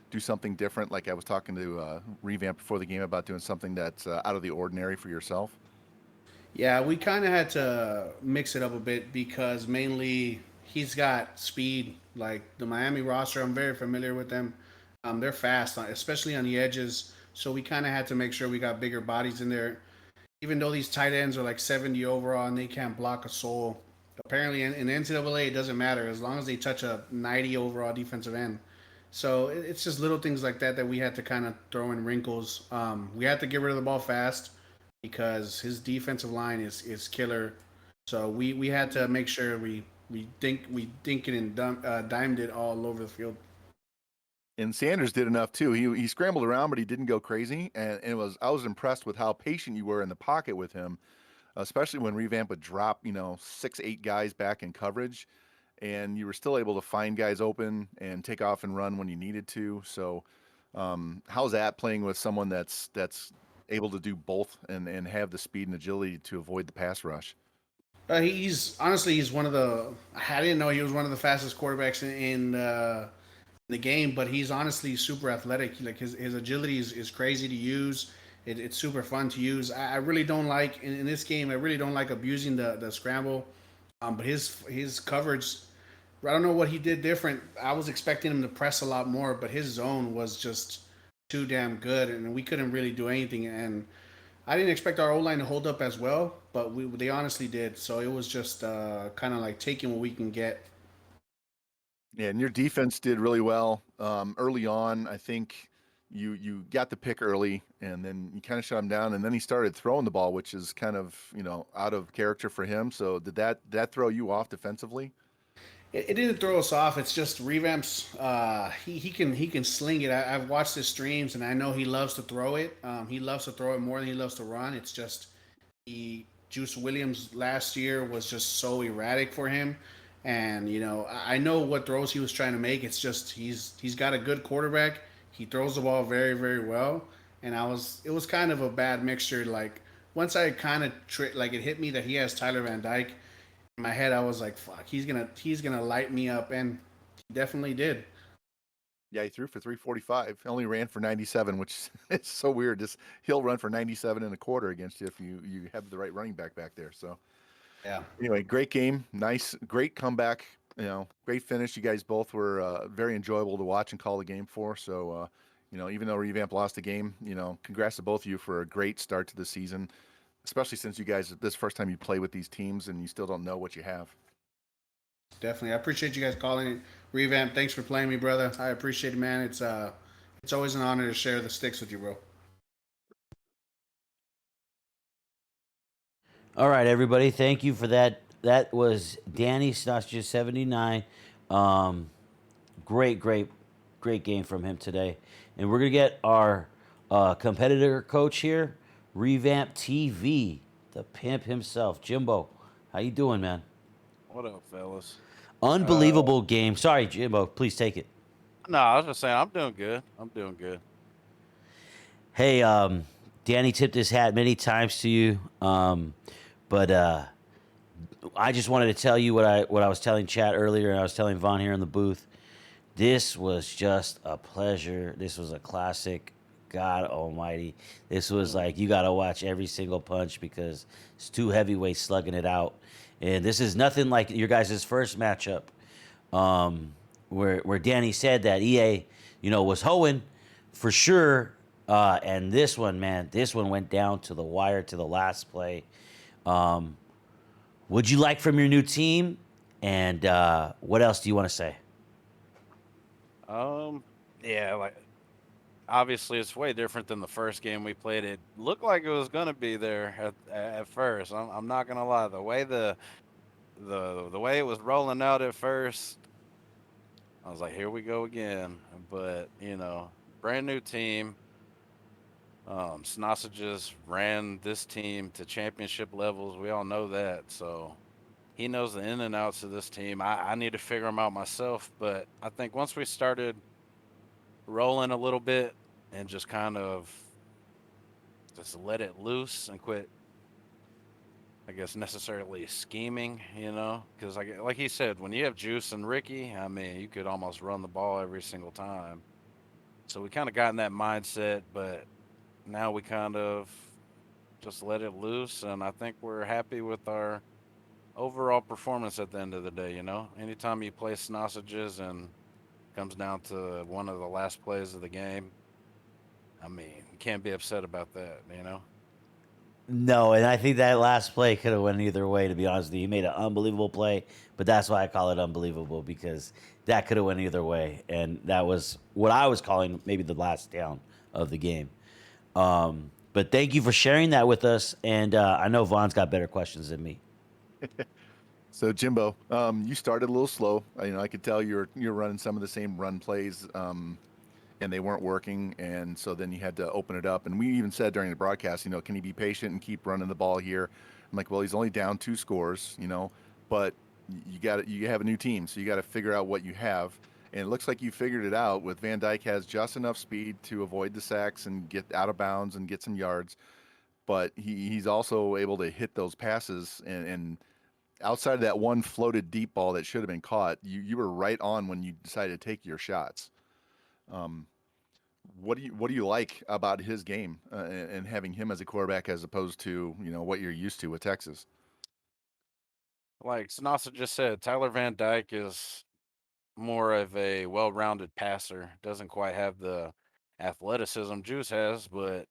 do something different. Like I was talking to Revamp before the game about doing something that's out of the ordinary for yourself. Yeah, we kind of had to mix it up a bit because mainly he's got speed. Like the Miami roster, I'm very familiar with them. They're fast, especially on the edges. So we kind of had to make sure we got bigger bodies in there. Even though these tight ends are like 70 overall and they can't block a soul, apparently in NCAA it doesn't matter as long as they touch a 90 overall defensive end. So it's just little things like that we had to kind of throw in wrinkles. We had to get rid of the ball fast because his defensive line is killer. So we had to make sure we dink it and dimed it all over the field. And Sanders did enough too. He scrambled around, but he didn't go crazy. And I was impressed with how patient you were in the pocket with him, especially when Revamp would drop 6-8 guys back in coverage, and you were still able to find guys open and take off and run when you needed to. So how's that playing with someone that's able to do both and have the speed and agility to avoid the pass rush? He's one of the. I didn't know he was one of the fastest quarterbacks in the game, but he's honestly super athletic. Like his agility is crazy to use. It's super fun to use. I really don't like in this game. I really don't like abusing the scramble. But his coverage, I don't know what he did different. I was expecting him to press a lot more, but his zone was just too damn good, and we couldn't really do anything. And I didn't expect our O-line to hold up as well, but they honestly did. So it was just kind of like taking what we can get. Yeah, and your defense did really well early on. I think you got the pick early, and then you kind of shut him down, and then he started throwing the ball, which is kind of out of character for him. So did that throw you off defensively? It didn't throw us off. It's just Revamps. He can sling it. I've watched his streams, and I know he loves to throw it. He loves to throw it more than he loves to run. It's just Juice Williams last year was just so erratic for him, and I know what throws he was trying to make. It's just he's got a good quarterback. He throws the ball very, very well, and it was kind of a bad mixture. Like once I kind of it hit me that he has Tyler Van Dyke. In my head, I was like, "Fuck, he's gonna light me up," and he definitely did. Yeah, he threw for 345. Only ran for 97, which is so weird. Just he'll run for 97 and a quarter against you if you have the right running back there. So Yeah, anyway, great game, nice, great comeback. Great finish. You guys both were very enjoyable to watch and call the game for. So even though Revamp lost the game, congrats to both of you for a great start to the season, especially since you guys this first time you play with these teams and you still don't know what you have. definitely. I appreciate you guys calling it. Revamp, thanks for playing me, brother. I appreciate it, man. It's always an honor to share the sticks with you, bro. All right, everybody. Thank you for that. That was Danny Snostja 79. Um, great game from him today. And we're going to get our competitor coach here, Revamp TV, the pimp himself. Jimbo, how you doing, man? What up, fellas? Unbelievable game. Sorry, Jimbo. Please take it. No, I was just saying I'm doing good. I'm doing good. Hey, Danny tipped his hat many times to you, but I just wanted to tell you what I was telling Chat earlier, and I was telling Vaughn here in the booth. This was just a pleasure. This was a classic. God Almighty, this was like you got to watch every single punch because it's two heavyweights slugging it out, and this is nothing like your guys' first matchup, where Danny said that EA, was hoeing for sure. And this one, man, this one went down to the wire to the last play. What'd you like from your new team? And what else do you want to say? Yeah, like obviously it's way different than the first game we played. It looked like it was gonna be there at first. I'm not gonna lie. The way it was rolling out at first, I was like, here we go again. But brand new team. Snossages ran this team to championship levels. We all know that. So he knows the in and outs of this team. I need to figure them out myself. But I think once we started rolling a little bit and just kind of just let it loose and quit, I guess, necessarily scheming, because like he said, when you have Juice and Ricky, I mean, you could almost run the ball every single time. So we kind of got in that mindset, but now we kind of just let it loose, and I think we're happy with our overall performance at the end of the day. Anytime you play Snossages and comes down to one of the last plays of the game, I mean, you can't be upset about that. No, and I think that last play could have went either way. To be honest with you, he made an unbelievable play, but that's why I call it unbelievable because that could have went either way, and that was what I was calling maybe the last down of the game. But thank you for sharing that with us, and I know Vaughn's got better questions than me. So Jimbo, you started a little slow. I could tell you're running some of the same run plays, and they weren't working, and so then you had to open it up. And we even said during the broadcast, can he be patient and keep running the ball here? I'm like, well, he's only down 2 scores, but you have a new team, so you got to figure out what you have. And it looks like you figured it out with Van Dyke has just enough speed to avoid the sacks and get out of bounds and get some yards, but he's also able to hit those passes and outside of that one floated deep ball that should have been caught, you were right on when you decided to take your shots. Um, what do you like about his game and having him as a quarterback as opposed to what you're used to with Texas? Like Sanasa just said, Tyler Van Dyke is more of a well-rounded passer. Doesn't quite have the athleticism Juice has, but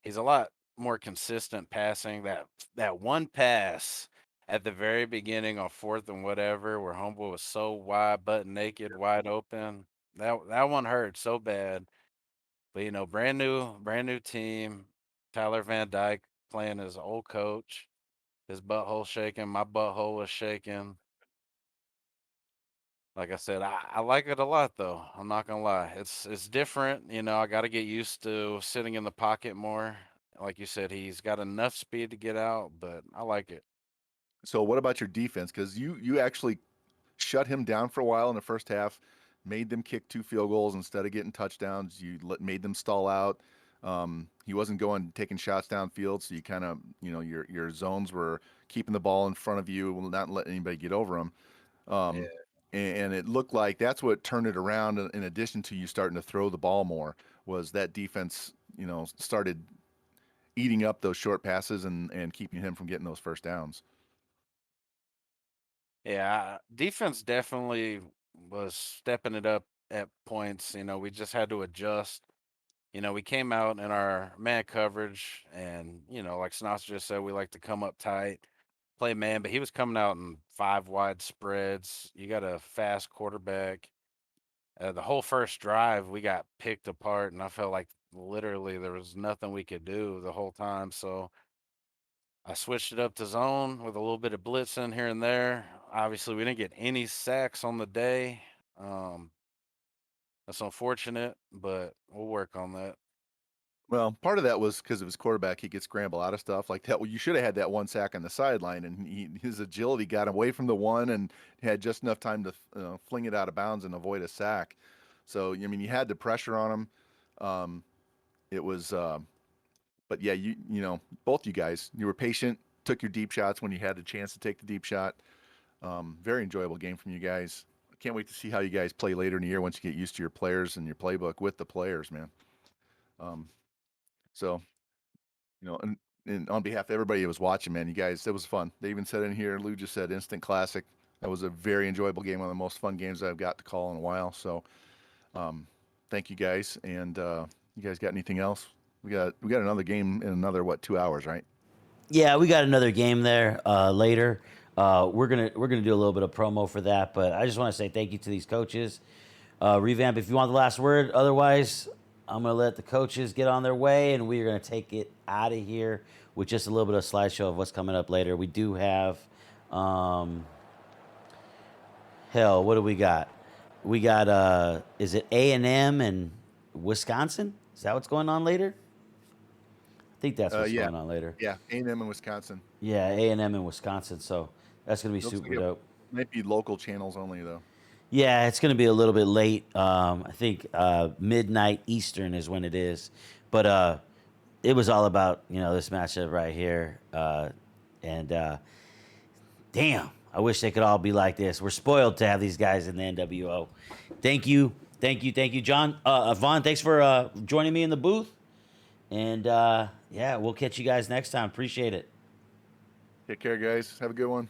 he's a lot more consistent passing. That one pass at the very beginning on fourth and whatever, where Homeboy was so wide, butt naked, wide open. That one hurt so bad. But brand new team. Tyler Van Dyke playing his old coach. His butthole shaking. My butthole was shaking. Like I said, I like it a lot though. I'm not gonna lie. It's different. I got to get used to sitting in the pocket more. Like you said, he's got enough speed to get out, but I like it. So what about your defense? Because you actually shut him down for a while in the first half, made them kick 2 field goals instead of getting touchdowns. You made them stall out. He wasn't going taking shots downfield, so you kind of your zones were keeping the ball in front of you, not letting anybody get over them. Yeah. And it looked like that's what turned it around. In addition to you starting to throw the ball more, was that defense, started eating up those short passes and keeping him from getting those first downs. Yeah, defense definitely was stepping it up at points. We just had to adjust. We came out in our man coverage, and like Snots just said, we like to come up tight, play man. But he was coming out in 5 wide spreads. You got a fast quarterback. The whole first drive, we got picked apart, and I felt like literally there was nothing we could do the whole time. So I switched it up to zone with a little bit of blitzing here and there. Obviously, we didn't get any sacks on the day. Um, that's unfortunate, but we'll work on that. Well, part of that was because of his quarterback. He could scramble out of stuff like that. Well, you should have had that one sack on the sideline, and his agility got away from the one and had just enough time to fling it out of bounds and avoid a sack. So, I mean, you had the pressure on him. It was, but yeah, both you guys, you were patient, took your deep shots when you had the chance to take the deep shot. Very enjoyable game from you guys. I can't wait to see how you guys play later in the year once you get used to your players and your playbook with the players, man. So, and on behalf of everybody that was watching, man, you guys, it was fun. They even said in here, Lou just said instant classic. That was a very enjoyable game, one of the most fun games I've got to call in a while. So, thank you guys. And you guys got anything else? We got another game in another 2 hours, right? Yeah, we got another game there later. We're gonna do a little bit of promo for that, but I just want to say thank you to these coaches. Revamp, if you want the last word. Otherwise, I'm gonna let the coaches get on their way, and we're gonna take it out of here with just a little bit of slideshow of what's coming up later. We do have, what do we got? We got is it A&M and Wisconsin? Is that what's going on later? I think that's what's Yeah. going on later. Yeah, A&M in Wisconsin. Yeah, A&M in Wisconsin. So that's gonna be Looks super like it dope. might be local channels only though. Yeah, it's going to be a little bit late. I think midnight Eastern is when it is. But it was all about, this matchup right here. And damn, I wish they could all be like this. We're spoiled to have these guys in the NWO. Thank you. Thank you. Thank you, John. Vaughn, thanks for joining me in the booth. And yeah, we'll catch you guys next time. Appreciate it. Take care, guys. Have a good one.